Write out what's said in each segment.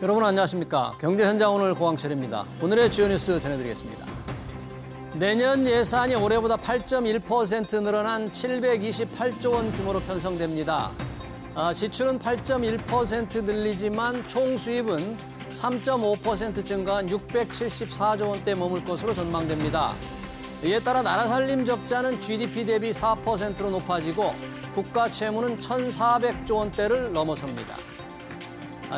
여러분 안녕하십니까. 경제현장 오늘 고광철입니다. 오늘의 주요 뉴스 전해드리겠습니다. 내년 예산이 올해보다 8.1% 늘어난 728조 원 규모로 편성됩니다. 지출은 8.1% 늘리지만 총 수입은 3.5% 증가한 674조 원대 머물 것으로 전망됩니다. 이에 따라 나라 살림 적자는 GDP 대비 4%로 높아지고 국가 채무는 1,400조 원대를 넘어섭니다.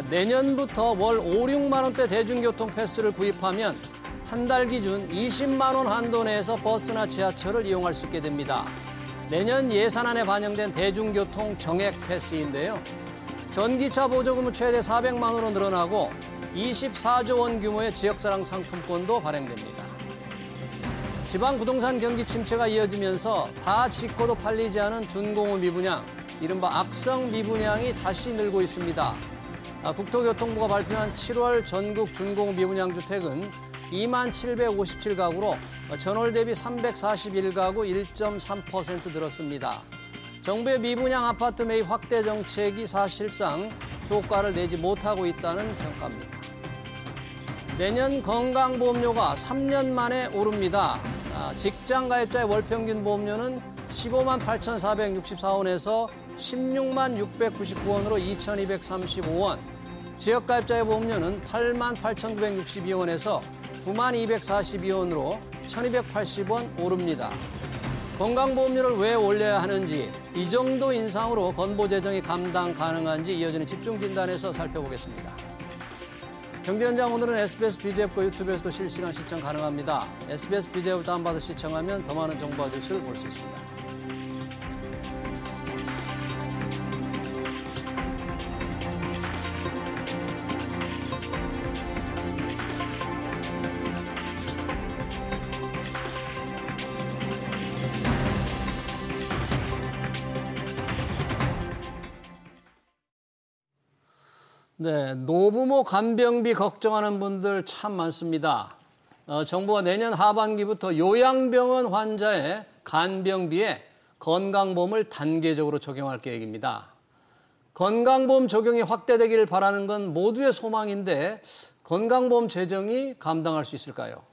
내년부터 월 5, 6만 원대 대중교통 패스를 구입하면 한 달 기준 20만 원 한도 내에서 버스나 지하철을 이용할 수 있게 됩니다. 내년 예산안에 반영된 대중교통 정액 패스인데요. 전기차 보조금은 최대 400만 원으로 늘어나고 24조 원 규모의 지역사랑 상품권도 발행됩니다. 지방 부동산 경기 침체가 이어지면서 다 짓고도 팔리지 않은 준공업 미분양, 이른바 악성 미분양이 다시 늘고 있습니다. 국토교통부가 발표한 7월 전국 준공업 미분양 주택은 2만 757가구로 전월 대비 341가구 1.3% 늘었습니다. 정부의 미분양 아파트 매입 확대 정책이 사실상 효과를 내지 못하고 있다는 평가입니다. 내년 건강보험료가 3년 만에 오릅니다. 직장 가입자의 월평균 보험료는 15만 8,464원에서 16만 699원으로 2,235원, 지역가입자의 보험료는 8만 8,962원에서 9만 242원으로 1,280원 오릅니다. 건강보험료를 왜 올려야 하는지, 이 정도 인상으로 건보재정이 감당 가능한지 이어지는 집중진단에서 살펴보겠습니다. 경제현장 오늘은 SBS BJ앱과 유튜브에서도 실시간 시청 가능합니다. SBS BJ앱을 다운받아 시청하면 더 많은 정보와 뉴스를 볼 수 있습니다. 네, 노부모 간병비 걱정하는 분들 참 많습니다. 정부가 내년 하반기부터 요양병원 환자의 간병비에 건강보험을 단계적으로 적용할 계획입니다. 건강보험 적용이 확대되기를 바라는 건 모두의 소망인데 건강보험 재정이 감당할 수 있을까요?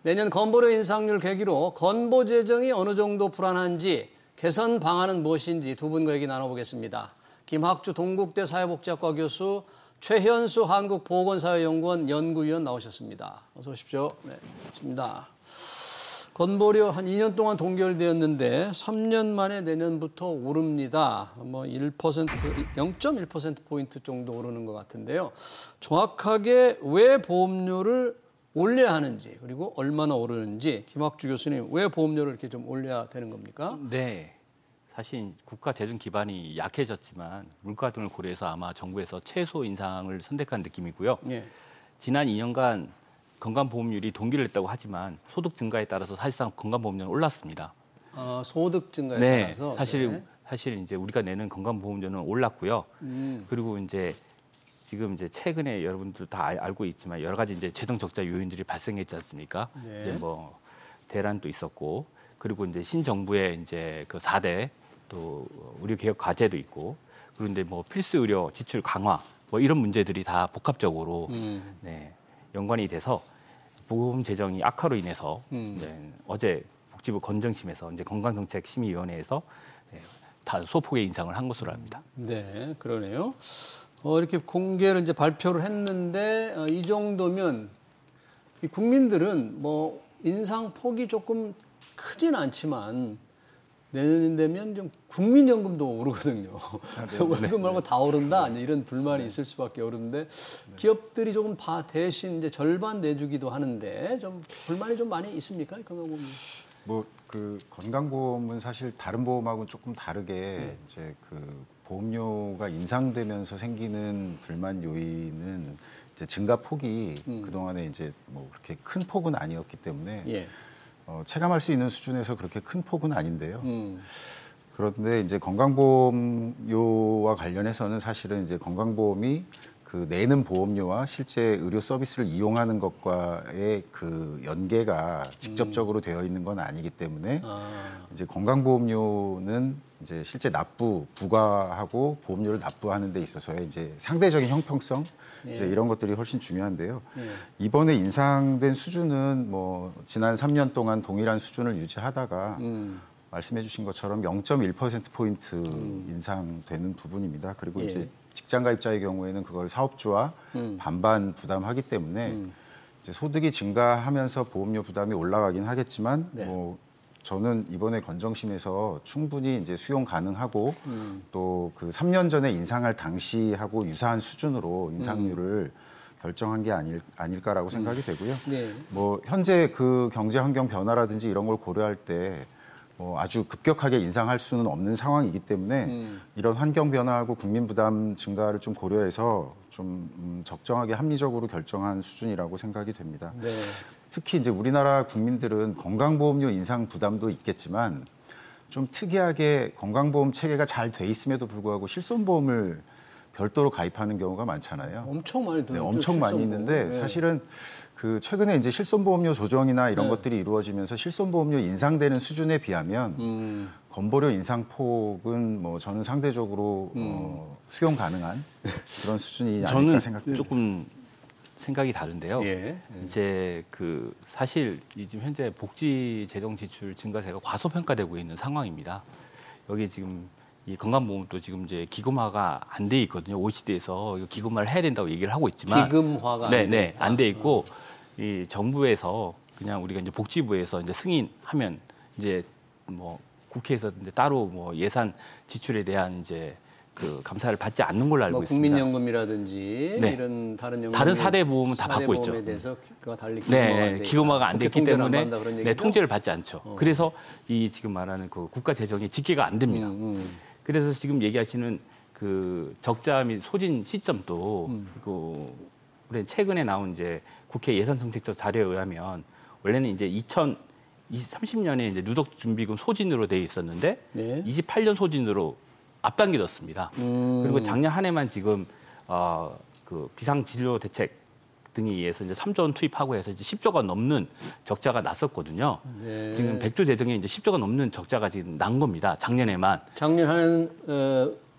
내년 건보료 인상률 계기로 건보 재정이 어느 정도 불안한지 개선 방안은 무엇인지 두 분과 얘기 나눠보겠습니다. 김학주 동국대 사회복지학과 교수, 최현수 한국보건사회연구원 연구위원 나오셨습니다. 어서 오십시오. 네, 반갑습니다. 건보료 한 2년 동안 동결되었는데 3년 만에 내년부터 오릅니다. 0.1%포인트 정도 오르는 것 같은데요. 정확하게 왜 보험료를 올려야 하는지, 그리고 얼마나 오르는지, 김학주 교수님, 왜 보험료를 이렇게 좀 올려야 되는 겁니까? 네. 사실 국가 재정 기반이 약해졌지만 물가 등을 고려해서 아마 정부에서 최소 인상을 선택한 느낌이고요. 예. 지난 2년간 건강보험료율이 동결을 했다고 하지만 소득 증가에 따라서 사실상 건강보험료는 올랐습니다. 소득 증가에 따라서. 사실 이제 우리가 내는 건강보험료는 올랐고요. 그리고 이제 지금 이제 최근에 여러분들 다 알고 있지만 여러 가지 이제 재정 적자 요인들이 발생했지 않습니까? 네. 이제 뭐 대란도 있었고, 그리고 이제 신정부의 이제 그 4대 또 의료 개혁 과제도 있고, 그런데 뭐 필수 의료 지출 강화 뭐 이런 문제들이 다 복합적으로 연관이 돼서 보험 재정이 악화로 인해서 어제 복지부 건정심에서 이제 건강정책심의위원회에서 다 소폭의 인상을 한 것으로 압니다. 네, 그러네요. 이렇게 공개를 이제 발표를 했는데 이 정도면 이 국민들은 뭐 인상 폭이 조금 크진 않지만 내년 되면 좀 국민연금도 오르거든요. 월급 말고 다 오른다, 이런 불만이 있을 수밖에 없는데 기업들이 조금 대신 이제 절반 내주기도 하는데 좀 불만이 좀 많이 있습니까? 건강보험? 그 건강보험은 사실 다른 보험하고는 조금 다르게 이제 그 보험료가 인상되면서 생기는 불만 요인은 이제 증가 폭이 그동안에 이제 뭐 그렇게 큰 폭은 아니었기 때문에. 예. 체감할 수 있는 수준에서 그렇게 큰 폭은 아닌데요. 그런데 이제 건강보험료와 관련해서는 사실은 이제 건강보험이 그 내는 보험료와 실제 의료 서비스를 이용하는 것과의 그 연계가 직접적으로 되어 있는 건 아니기 때문에 이제 건강보험료는 이제 실제 부과하고 보험료를 납부하는 데 있어서의 이제 상대적인 형평성 이제 이런 것들이 훨씬 중요한데요. 이번에 인상된 수준은 뭐 지난 3년 동안 동일한 수준을 유지하다가 말씀해주신 것처럼 0.1%포인트 인상되는 부분입니다. 그리고 이제 직장가입자의 경우에는 그걸 사업주와 반반 부담하기 때문에 이제 소득이 증가하면서 보험료 부담이 올라가긴 하겠지만 뭐 저는 이번에 건정심에서 충분히 이제 수용 가능하고 또 그 3년 전에 인상할 당시하고 유사한 수준으로 인상률을 결정한 게 아닐까라고 생각이 되고요. 뭐 현재 그 경제 환경 변화라든지 이런 걸 고려할 때 뭐 아주 급격하게 인상할 수는 없는 상황이기 때문에 이런 환경 변화하고 국민 부담 증가를 좀 고려해서 좀 적정하게 합리적으로 결정한 수준이라고 생각이 됩니다. 특히 이제 우리나라 국민들은 건강보험료 인상 부담도 있겠지만 좀 특이하게 건강보험 체계가 잘 돼 있음에도 불구하고 실손보험을 별도로 가입하는 경우가 많잖아요. 엄청 많이 들어요. 엄청 많이 있는데 사실은 그 최근에 이제 실손보험료 조정이나 이런 것들이 이루어지면서 실손보험료 인상되는 수준에 비하면 건보료 인상 폭은 뭐 저는 상대적으로 수용 가능한 그런 수준이 아닐까 생각합니다. 저는 조금 생각이 다른데요. 이제 그 사실 지금 현재 복지 재정 지출 증가세가 과소평가되고 있는 상황입니다. 여기 지금 이 건강보험도 지금 이제 기금화가 안 돼 있거든요. OECD에서 이거 기금화를 해야 된다고 얘기를 하고 있지만 기금화가 안 돼 있고 이 정부에서 그냥 우리가 이제 복지부에서 이제 승인하면 이제 뭐 국회에서 이제 따로 뭐 예산 지출에 대한 이제 그 감사를 받지 않는 걸로 알고 있습니다. 국민연금이라든지 이런 다른 연금 다른 4대 보험은 다 받고 있죠. 보험에 대해서 그가 달리 기금화가 안 됐기 때문에 통제를 받지 않죠. 어. 그래서 이 지금 말하는 그 국가 재정이 집계가 안 됩니다. 그래서 지금 얘기하시는 그 적자 및 소진 시점도 그 우리 최근에 나온 이제 국회 예산정책처 자료에 의하면 원래는 이제 2030년에 이제 누적 준비금 소진으로 돼 있었는데 28년 소진으로 앞당겨졌습니다. 그리고 작년 한 해만 지금 그 비상진료 대책 등에 의해서 이제 3조 원 투입하고 해서 이제 10조가 넘는 적자가 났었거든요. 지금 100조 재정에 이제 10조가 넘는 적자가 지금 난 겁니다. 작년에만. 작년 한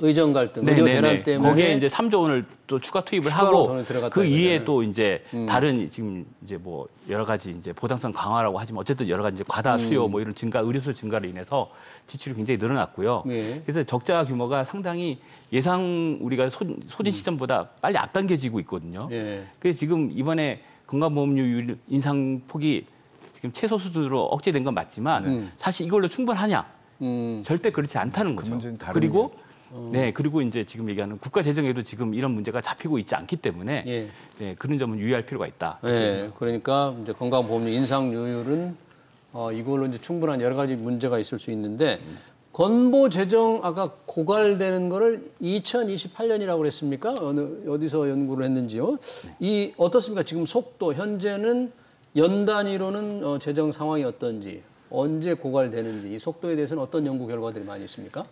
의정 갈등, 의료 대란 때문에 거기에 이제 3조 원을 또 추가 투입을 하고 그 이외에 또 이제 다른 지금 이제 뭐 여러 가지 이제 보장성 강화라고 하지만 어쨌든 여러 가지 이제 과다 수요 뭐 이런 증가, 의료수 증가로 인해서 지출이 굉장히 늘어났고요. 그래서 적자 규모가 상당히 예상 우리가 소진 시점보다 빨리 앞당겨지고 있거든요. 그래서 지금 이번에 건강보험료 인상 폭이 지금 최소 수준으로 억제된 건 맞지만 사실 이걸로 충분하냐? 절대 그렇지 않다는 거죠. 그리고 그리고 이제 지금 얘기하는 국가 재정에도 지금 이런 문제가 잡히고 있지 않기 때문에 그런 점은 유의할 필요가 있다. 그러니까 이제 건강보험료 인상률은 이걸로 이제 충분한 여러 가지 문제가 있을 수 있는데 건보 재정 아까 고갈되는 거를 2028년이라고 그랬습니까? 어디서 연구를 했는지요? 이 어떻습니까? 지금 속도 현재는 연 단위로는 재정 상황이 어떤지 언제 고갈되는지 이 속도에 대해서는 어떤 연구 결과들이 많이 있습니까?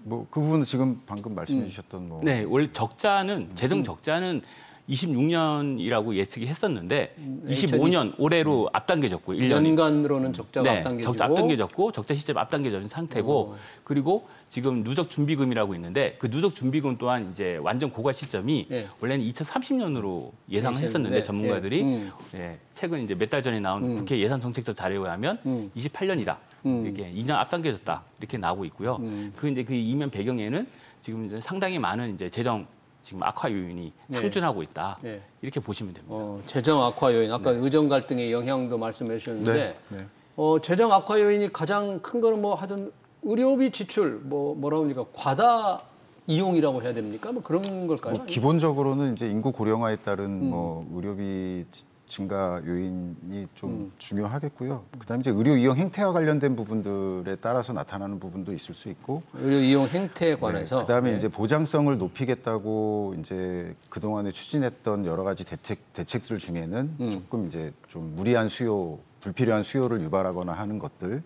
뭐 그 부분은 지금 방금 말씀해 주셨던 뭐 원래 적자는 재정 적자는 26년이라고 예측이 했었는데 25년 올해로 앞당겨졌고 1년이. 연간으로는 적자가 앞당겨지고 적자 앞당겨졌고 적자 시점 앞당겨진 상태고 그리고 지금 누적 준비금이라고 있는데 그 누적 준비금 또한 이제 완전 고갈 시점이 원래는 2030년으로 예상을 했었는데 전문가들이 최근 이제 몇 달 전에 나온 국회 예산정책처 자료에 의하면 28년이다. 이렇게 2년 앞당겨졌다. 이렇게 나오고 있고요. 그 이제 그 이면 배경에는 지금 이제 상당히 많은 이제 재정 지금 악화 요인이 상존하고 있다. 이렇게 보시면 됩니다. 재정 악화 요인, 아까 의정 갈등의 영향도 말씀해 주셨는데 재정 악화 요인이 가장 큰 거는 뭐 하여튼 의료비 지출, 뭐라고 합니까? 과다 이용이라고 해야 됩니까? 뭐 그런 걸까요? 기본적으로는 이제 인구 고령화에 따른 뭐 의료비 증가 요인이 좀 중요하겠고요. 그다음에 이제 의료 이용 행태와 관련된 부분들에 따라서 나타나는 부분도 있을 수 있고. 의료 이용 행태에 관해서. 그다음에 이제 보장성을 높이겠다고 이제 그동안에 추진했던 여러 가지 대책들 중에는 조금 이제 좀 무리한 수요, 불필요한 수요를 유발하거나 하는 것들.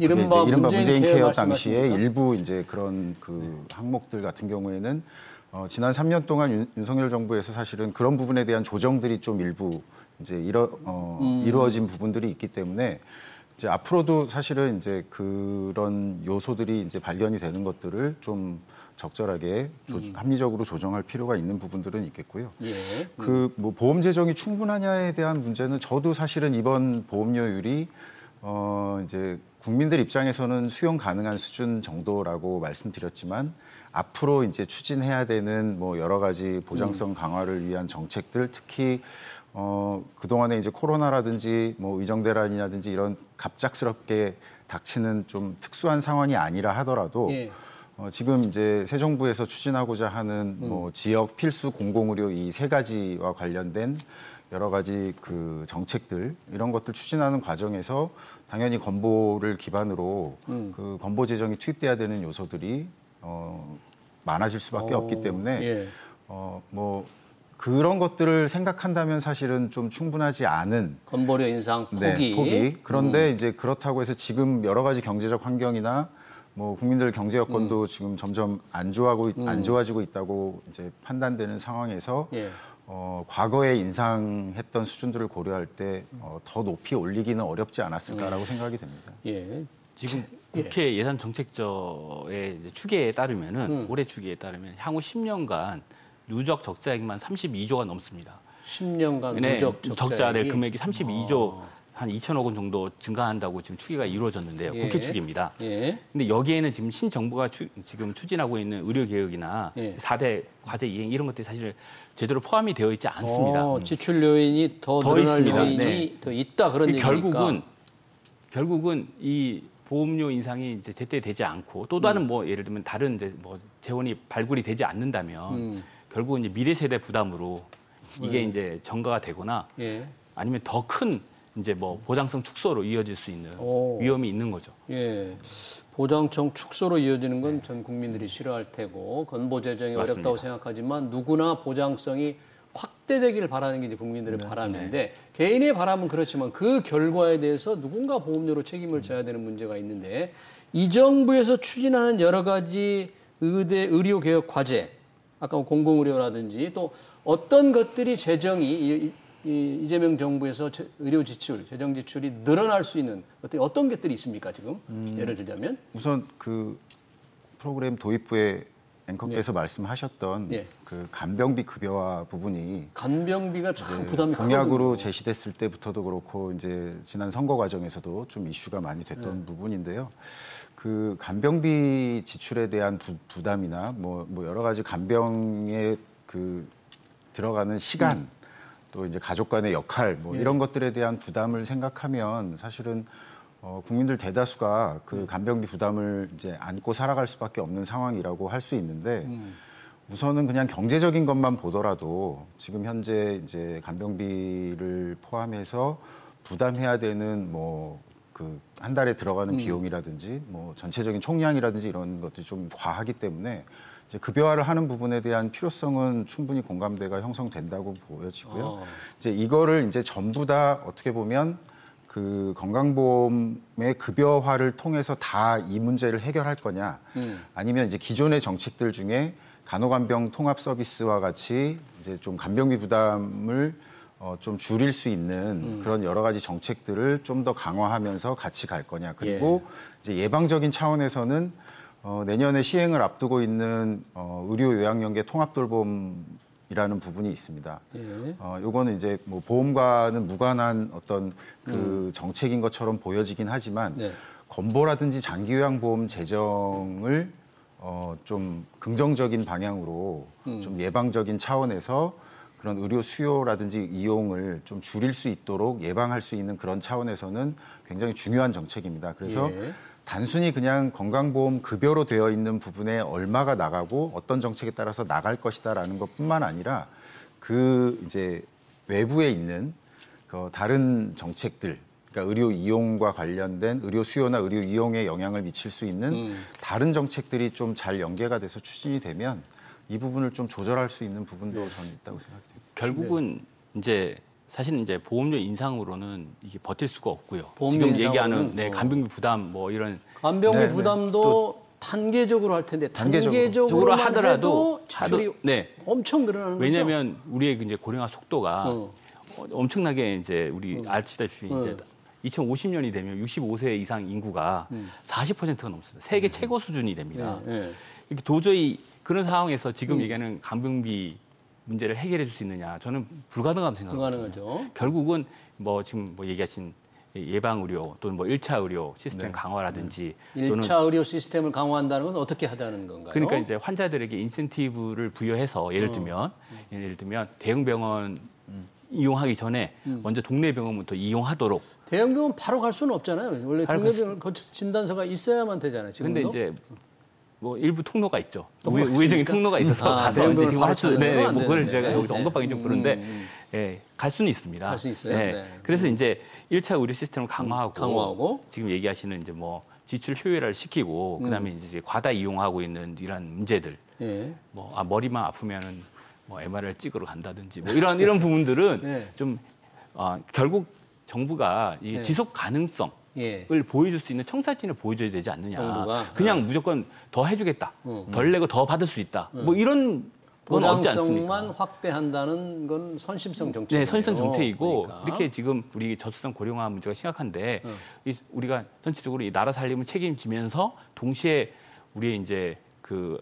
이른바 문재인 케어 당시에 일부 이제 그런 그 항목들 같은 경우에는 지난 3년 동안 윤석열 정부에서 사실은 그런 부분에 대한 조정들이 좀 일부 이제 이루어진 부분들이 있기 때문에 이제 앞으로도 사실은 이제 그런 요소들이 이제 발견이 되는 것들을 좀 적절하게 합리적으로 조정할 필요가 있는 부분들은 있겠고요. 예. 그 뭐 보험 재정이 충분하냐에 대한 문제는 저도 사실은 이번 보험료율이 이제 국민들 입장에서는 수용 가능한 수준 정도라고 말씀드렸지만 앞으로 이제 추진해야 되는 뭐 여러 가지 보장성 강화를 위한 정책들 특히 그동안에 이제 코로나라든지 뭐 의정대란이라든지 이런 갑작스럽게 닥치는 좀 특수한 상황이 아니라 하더라도 예. 지금 이제 새 정부에서 추진하고자 하는 뭐 지역 필수 공공의료 이 세 가지와 관련된 여러 가지 그 정책들 이런 것들 추진하는 과정에서 당연히 건보를 기반으로 그 건보 재정이 투입돼야 되는 요소들이 많아질 수밖에 없기 때문에 예. 뭐 그런 것들을 생각한다면 사실은 좀 충분하지 않은 건보료 인상 폭이. 네, 폭이. 그런데 이제 그렇다고 해서 지금 여러 가지 경제적 환경이나 뭐 국민들 경제 여건도 지금 점점 안 좋아지고 있다고 이제 판단되는 상황에서 예. 과거에 인상했던 수준들을 고려할 때 더 높이 올리기는 어렵지 않았을까라고 생각이 됩니다. 예. 지금 국회 예산정책처의 이제 추계에 따르면은 올해 추계에 따르면 향후 10년간 누적 적자액만 32조가 넘습니다. 10년간 네, 누적 적자 낼 금액이 32조 한 2천억 원 정도 증가한다고 지금 추계가 이루어졌는데요. 예. 국회 추계입니다. 예. 근데 여기에는 지금 신정부가 지금 추진하고 있는 의료개혁이나 예. 4대 과제 이행 이런 것들이 사실 제대로 포함이 되어 있지 않습니다. 지출 요인이 더 늘어날 있습니다. 요인이 네. 더 있다 그런 얘기니까. 결국은 이 보험료 인상이 이제 제때 되지 않고 또 다른 뭐 예를 들면 다른 이제 뭐 재원이 발굴이 되지 않는다면 결국은 이제 미래 세대 부담으로 이게 이제 전가가 되거나 예. 아니면 더 큰 이제 뭐 보장성 축소로 이어질 수 있는 오. 위험이 있는 거죠. 예. 보장청 축소로 이어지는 건 전 국민들이 싫어할 테고 건보 재정이 맞습니다. 어렵다고 생각하지만 누구나 보장성이 확대되기를 바라는 게 이제 국민들의 바람인데 개인의 바람은 그렇지만 그 결과에 대해서 누군가 보험료로 책임을 져야 되는 문제가 있는데 이 정부에서 추진하는 여러 가지 의료 개혁 과제 아까 공공의료라든지 또 어떤 것들이 재정이 이재명 정부에서 의료 지출, 재정 지출이 늘어날 수 있는 어떤 것들이 있습니까 지금? 예를 들자면 우선 그 프로그램 도입부에 앵커께서 말씀하셨던 네. 그 간병비 급여화 부분이 간병비가 참 부담이 공약으로 크거든요. 제시됐을 때부터도 그렇고 이제 지난 선거 과정에서도 좀 이슈가 많이 됐던 부분인데요. 그 간병비 지출에 대한 부담이나 뭐 여러 가지 간병에 그 들어가는 시간 또 이제 가족 간의 역할 뭐 이런 것들에 대한 부담을 생각하면 사실은 국민들 대다수가 그 간병비 부담을 이제 안고 살아갈 수밖에 없는 상황이라고 할 수 있는데 우선은 그냥 경제적인 것만 보더라도 지금 현재 이제 간병비를 포함해서 부담해야 되는 뭐 그 한 달에 들어가는 비용이라든지 뭐 전체적인 총량이라든지 이런 것들이 좀 과하기 때문에 이제 급여화를 하는 부분에 대한 필요성은 충분히 공감대가 형성된다고 보여지고요. 이제 이거를 이제 전부 다 어떻게 보면 그 건강보험의 급여화를 통해서 다 이 문제를 해결할 거냐, 아니면 이제 기존의 정책들 중에 간호간병 통합 서비스와 같이 이제 좀 간병비 부담을 좀 줄일 수 있는 그런 여러 가지 정책들을 좀 더 강화하면서 같이 갈 거냐. 그리고 이제 예방적인 차원에서는 내년에 시행을 앞두고 있는 의료 요양연계 통합돌봄이라는 부분이 있습니다. 요거는 이제 뭐 보험과는 무관한 어떤 그 정책인 것처럼 보여지긴 하지만 건보라든지 장기요양보험 재정을 좀 긍정적인 방향으로 좀 예방적인 차원에서 그런 의료 수요라든지 이용을 좀 줄일 수 있도록 예방할 수 있는 그런 차원에서는 굉장히 중요한 정책입니다. 그래서 단순히 그냥 건강보험 급여로 되어 있는 부분에 얼마가 나가고 어떤 정책에 따라서 나갈 것이다라는 것뿐만 아니라 그 이제 외부에 있는 그 다른 정책들, 그러니까 의료 이용과 관련된 의료 수요나 의료 이용에 영향을 미칠 수 있는 다른 정책들이 좀 잘 연계가 돼서 추진이 되면 이 부분을 좀 조절할 수 있는 부분도 저는 있다고 생각됩니다. 결국은 이제 사실은 이제 보험료 인상으로는 이게 버틸 수가 없고요. 보험료 지금 인상으로는? 얘기하는 간병비 부담 뭐 이런 간병비 네, 부담도 단계적으로 할 텐데 단계적으로 단계적으로만 하더라도 지출이 네. 엄청 늘어나는 왜냐하면 거죠. 우리의 이제 고령화 속도가 엄청나게 이제 우리 아시다시피 이제 2050년이 되면 65세 이상 인구가 40%가 넘습니다. 세계 최고 수준이 됩니다. 이렇게 도저히 그런 상황에서 지금 얘기하는 간병비 문제를 해결해 줄 수 있느냐? 저는 불가능하다고 생각합니다. 불가능하죠. 결국은 뭐 지금 뭐 얘기하신 예방 의료 또는 뭐 1차 의료 시스템 네. 강화라든지 1차 의료 시스템을 강화한다는 건 어떻게 하자는 건가요? 그러니까 이제 환자들에게 인센티브를 부여해서 예를 들면 대형 병원 이용하기 전에 먼저 동네 병원부터 이용하도록. 대형 병원 바로 갈 수는 없잖아요. 원래 바로 동네 병원 거쳐 진단서가 있어야만 되잖아요. 지금도. 근데 이제 뭐 일부 통로가 있죠. 통로가 우회적인 있습니까? 통로가 있어서 가서 대형 이제 병원을 지금 바로 할 수, 찾는 건 안 뭐 그걸 되는데. 제가 여기서 언급하기 좀 그런데 예, 갈 수는 있습니다. 갈 수 있어요? 예, 네. 그래서 이제 1차 의료 시스템을 강화하고 지금 지금 얘기하시는 이제 뭐 지출 효율화를 시키고 그다음에 이제 과다 이용하고 있는 이런 문제들. 예. 뭐 머리만 아프면은 뭐 MRI를 찍으러 간다든지 뭐 이런 부분들은 네. 좀 결국 정부가 이 네. 지속 가능성 예. 을 보여줄 수 있는 청사진을 보여줘야 되지 않느냐. 정부가? 그냥 무조건 더 해주겠다. 덜 내고 더 받을 수 있다. 뭐 이런 건 없지 않습니까? 보장성만 확대한다는 건 선심성 정책이에요. 네, 선심 정책이고 그러니까. 이렇게 지금 우리 저출산 고령화 문제가 심각한데 우리가 전체적으로 이 나라 살림을 책임지면서 동시에 우리의 이제 그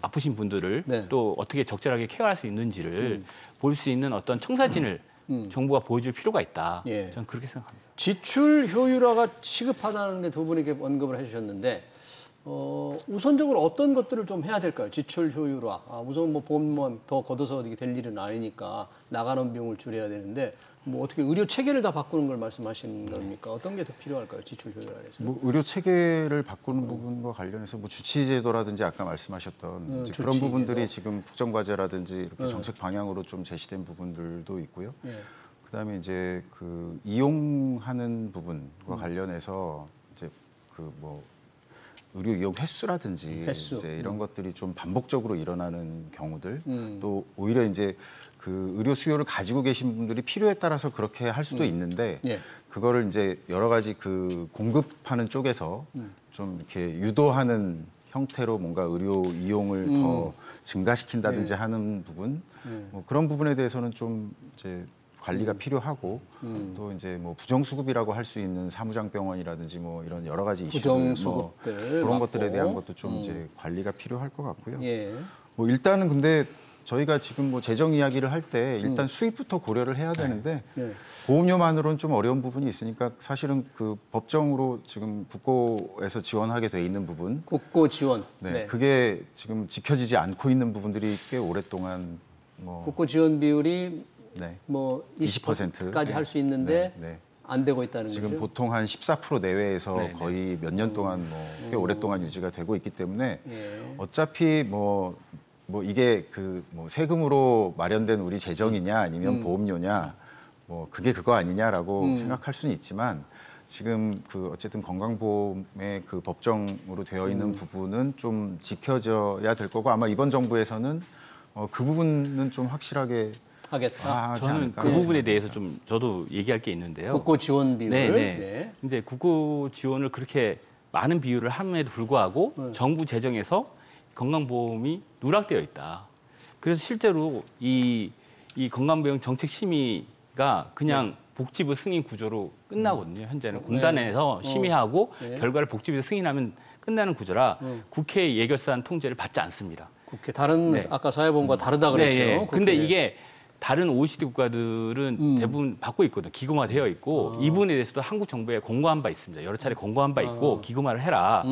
아프신 분들을 네. 또 어떻게 적절하게 케어할 수 있는지를 볼 수 있는 어떤 청사진을 정부가 보여줄 필요가 있다. 예. 저는 그렇게 생각합니다. 지출 효율화가 시급하다는 게 두 분이 이렇게 언급을 해주셨는데 우선적으로 어떤 것들을 좀 해야 될까요? 지출 효율화. 우선 뭐 보험만 더 걷어서 이게 될 일은 아니니까 나가는 비용을 줄여야 되는데 뭐 어떻게 의료 체계를 다 바꾸는 걸 말씀하시는 겁니까? 어떤 게 더 필요할까요? 지출 효율화에서. 뭐 의료 체계를 바꾸는 부분과 관련해서 뭐 주치제도라든지 아까 말씀하셨던 이제 그런 주치제도. 부분들이 지금 국정과제라든지 이렇게 정책 방향으로 좀 제시된 부분들도 있고요. 예. 그다음에 이제 그 이용하는 부분과 관련해서 이제 그 뭐 의료 이용 횟수라든지 횟수. 이제 이런 것들이 좀 반복적으로 일어나는 경우들 또 오히려 이제 그 의료 수요를 가지고 계신 분들이 필요에 따라서 그렇게 할 수도 있는데 예. 그거를 이제 여러 가지 그 공급하는 쪽에서 좀 이렇게 유도하는 형태로 뭔가 의료 이용을 더 증가시킨다든지 하는 부분 뭐 그런 부분에 대해서는 좀 이제 관리가 필요하고 또 이제 뭐 부정수급이라고 할 수 있는 사무장병원이라든지 뭐 이런 여러 가지 이슈들 부정수급들 뭐 그런 것들에 맞고. 대한 것도 좀 이제 관리가 필요할 것 같고요. 예. 뭐 일단은 근데 저희가 지금 뭐 재정 이야기를 할 때 일단 수입부터 고려를 해야 되는데 예. 보험료만으로는 좀 어려운 부분이 있으니까 사실은 그 법정으로 지금 국고에서 지원하게 돼 있는 부분, 국고 지원. 네, 그게 지금 지켜지지 않고 있는 부분들이 꽤 오랫동안 뭐 국고 지원 비율이 네. 뭐 20%까지 네. 할 수 있는데 네, 네. 안 되고 있다는 지금 거죠. 보통 한 14% 내외에서 네, 네. 거의 몇 년 동안 뭐 꽤 오랫동안 유지가 되고 있기 때문에 예. 어차피 뭐 이게 그 뭐 세금으로 마련된 우리 재정이냐 아니면 보험료냐 뭐 그게 그거 아니냐라고 생각할 수는 있지만 지금 그 어쨌든 건강보험의 그 법정으로 되어 있는 부분은 좀 지켜져야 될 거고 아마 이번 정부에서는 그 부분은 좀 확실하게 하겠다. 하지 저는 않을까 그 부분에 생각합니다. 대해서 좀 저도 얘기할 게 있는데요. 국고 지원 비율. 네, 네. 네. 이제 국고 지원을 그렇게 많은 비율을 함에도 불구하고 정부 재정에서 건강보험이 누락되어 있다. 그래서 실제로 이 건강보험 정책 심의가 그냥 복지부 승인 구조로 끝나거든요. 현재는 공단에서 심의하고 결과를 복지부에서 승인하면 끝나는 구조라 국회 예결산 통제를 받지 않습니다. 국회 다른 네. 아까 사회보험과 다르다 그랬죠. 네, 네. 국회. 근데 이게 다른 OECD 국가들은 대부분 받고 있거든요. 기금화되어 있고 이 부분에 대해서도 한국 정부에 권고한 바 있습니다. 여러 차례 권고한 바 있고 기금화를 해라.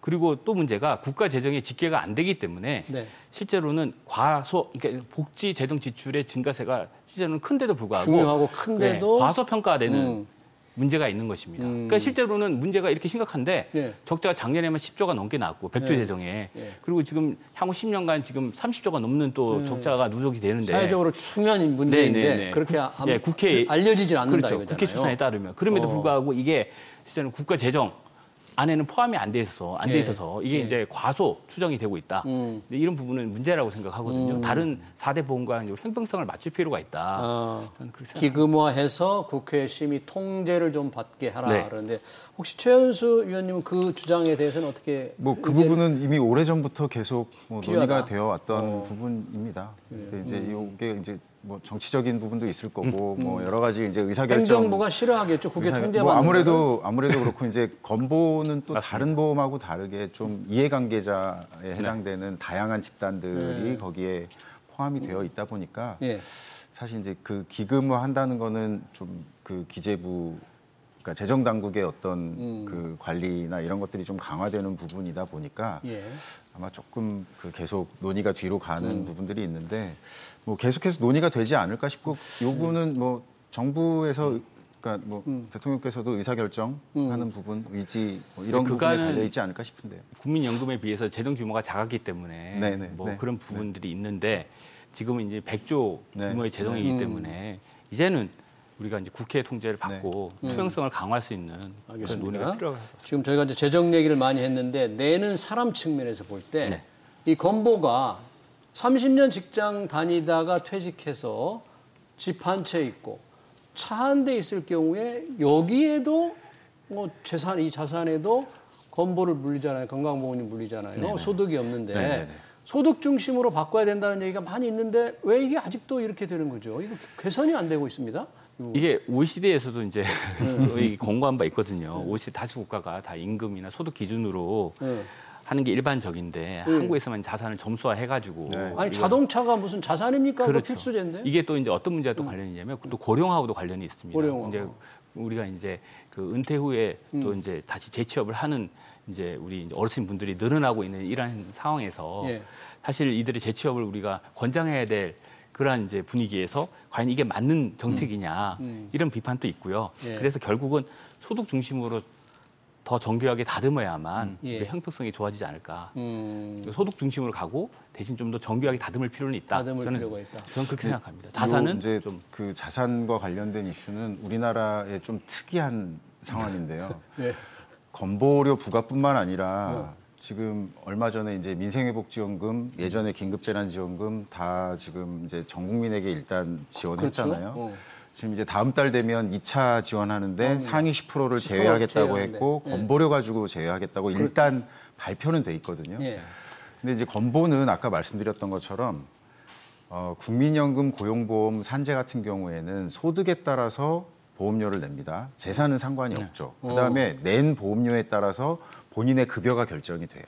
그리고 또 문제가 국가 재정의 집계가 안 되기 때문에 네. 실제로는 그러니까 복지 재정 지출의 증가세가 실제로는 큰데도 불구하고 중요하고 큰데도 과소평가되는 문제가 있는 것입니다. 그러니까 실제로는 문제가 이렇게 심각한데 네. 적자가 작년에만 10조가 넘게 나왔고 100조 재정에 그리고 지금 향후 10년간 지금 30조가 넘는 또 적자가 누적이 되는데 사회적으로 중요한 문제인데 네, 네. 그렇게 국회에 알려지질 않는다 그렇죠. 이거잖아요. 국회 추산에 따르면 그럼에도 불구하고 이게 실제는 국가 재정 안에는 포함이 안 돼 있어서 이게 이제 과소 추정이 되고 있다. 근데 이런 부분은 문제라고 생각하거든요. 다른 4대 보험과 형평성을 맞출 필요가 있다. 저는 그렇게 생각합니다. 기금화해서 국회 심의 통제를 좀 받게 하라. 네. 그런데 혹시 최현수 위원님은 그 주장에 대해서는 어떻게? 뭐 그 부분은 이미 오래 전부터 계속 뭐 필요하다. 논의가 되어 왔던 부분입니다. 근데 이제 이게 이제 뭐 정치적인 부분도 있을 거고 뭐 여러 가지 이제 의사결정 행정부가 싫어하겠죠. 국회 통제받는 뭐 거를. 아무래도 그렇고 이제 건보는 또 다른 보험하고 다르게 좀 이해관계자에 해당되는 다양한 집단들이 거기에 포함이 되어 있다 보니까 사실 이제 그 기금화 한다는 거는 좀 그 기재부 그러니까 재정 당국의 어떤 그 관리나 이런 것들이 좀 강화되는 부분이다 보니까 아마 조금 그 계속 논의가 뒤로 가는 부분들이 있는데 뭐 계속해서 논의가 되지 않을까 싶고 요구는 뭐 정부에서 그러니까 뭐 대통령께서도 의사결정하는 부분, 의지 뭐 이런 부분에 달려 있지 않을까 싶은데요. 국민연금에 비해서 재정 규모가 작았기 때문에 그런 부분들이 있는데 지금은 이제 100조 규모의 재정이기 때문에 이제는 우리가 이제 국회 통제를 받고 투명성을 강화할 수 있는 그런 논의가 필요하다. 지금 저희가 이제 재정 얘기를 많이 했는데 내는 사람 측면에서 볼 때 이 건보가 30년 직장 다니다가 퇴직해서 집 한 채 있고 차 한 대 있을 경우에 여기에도 뭐 이 자산에도 건보를 물리잖아요. 건강보험료 물리잖아요. 소득이 없는데 소득 중심으로 바꿔야 된다는 얘기가 많이 있는데 왜 이게 아직도 이렇게 되는 거죠? 이거 개선이 안 되고 있습니다. 이게 OECD에서도 이제 권고한 바 있거든요. OECD 다수 국가가 다 임금이나 소득 기준으로 하는 게 일반적인데 한국에서만 자산을 점수화해가지고 아니 자동차가 무슨 자산입니까? 그렇죠. 필수제인데. 이게 또 이제 어떤 문제가 또 관련이 있냐면 또 고령화하고도 관련이 있습니다. 고령화. 이제 우리가 이제 그 은퇴 후에 또 이제 다시 재취업을 하는 이제 우리 이제 어르신 분들이 늘어나고 있는 이러한 상황에서 사실 이들의 재취업을 우리가 권장해야 될 그러한 이제 분위기에서 과연 이게 맞는 정책이냐 이런 비판도 있고요. 그래서 결국은 소득 중심으로 더 정교하게 다듬어야만 형평성이 좋아지지 않을까. 소득 중심으로 가고 대신 좀 더 정교하게 다듬을 필요는 있다. 필요가 있다. 저는 그렇게 생각합니다. 자산은 이제 좀 그 자산과 관련된 이슈는 우리나라의 좀 특이한 상황인데요. 건보료 부과뿐만 아니라 지금 얼마 전에 이제 민생회복지원금, 예전에 긴급재난지원금 다 지금 이제 전 국민에게 일단 지원했잖아요. 그렇죠? 지금 이제 다음 달 되면 2차 지원하는데 상위 10%를 제외하겠다고 했고 건보료 가지고 제외하겠다고 일단 발표는 돼 있거든요. 근데 이제 건보는 아까 말씀드렸던 것처럼 국민연금, 고용보험, 산재 같은 경우에는 소득에 따라서 보험료를 냅니다. 재산은 상관이 없죠. 그다음에 낸 보험료에 따라서 본인의 급여가 결정이 돼요.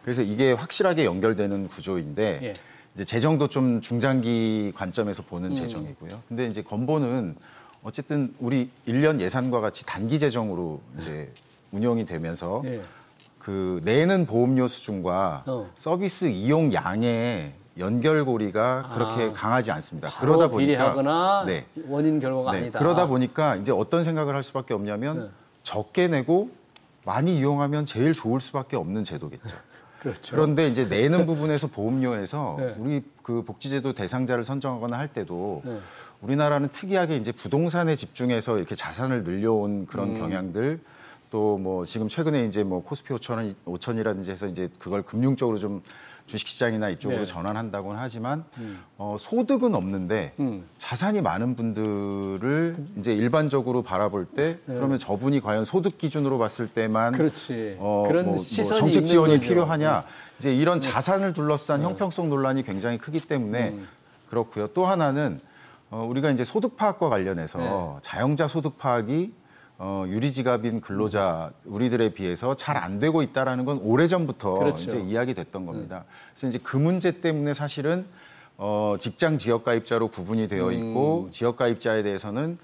그래서 이게 확실하게 연결되는 구조인데 이제 재정도 좀 중장기 관점에서 보는 재정이고요. 근데 이제 건보는 어쨌든 우리 1년 예산과 같이 단기 재정으로 이제 운영이 되면서 그 내는 보험료 수준과 서비스 이용 양의 연결고리가 그렇게 강하지 않습니다. 그러다 보니까 비례하거나 원인 결과가 아니다. 그러다 보니까 이제 어떤 생각을 할 수밖에 없냐면 적게 내고 많이 이용하면 제일 좋을 수밖에 없는 제도겠죠. 그렇죠. 그런데 이제 내는 부분에서 보험료에서 우리 그 복지제도 대상자를 선정하거나 할 때도 우리나라는 특이하게 이제 부동산에 집중해서 이렇게 자산을 늘려온 그런 경향들 또 뭐 지금 최근에 이제 뭐 코스피 5천이라든지 해서 이제 그걸 금융 쪽으로 좀 주식시장이나 이쪽으로 전환한다고는 하지만 소득은 없는데 자산이 많은 분들을 이제 일반적으로 바라볼 때 그러면 저분이 과연 소득 기준으로 봤을 때만 그런 시선이 정책 지원이 있는 거죠. 필요하냐 이제 이런 자산을 둘러싼 형평성 논란이 굉장히 크기 때문에 그렇고요. 또 하나는 우리가 이제 소득 파악과 관련해서 자영자 소득 파악이 유리지갑인 근로자 우리들에 비해서 잘 안 되고 있다라는 건 오래전부터 이제 이야기됐던 겁니다. 그래서 이제 그 문제 때문에 사실은 직장 지역가입자로 구분이 되어 있고 지역가입자에 대해서는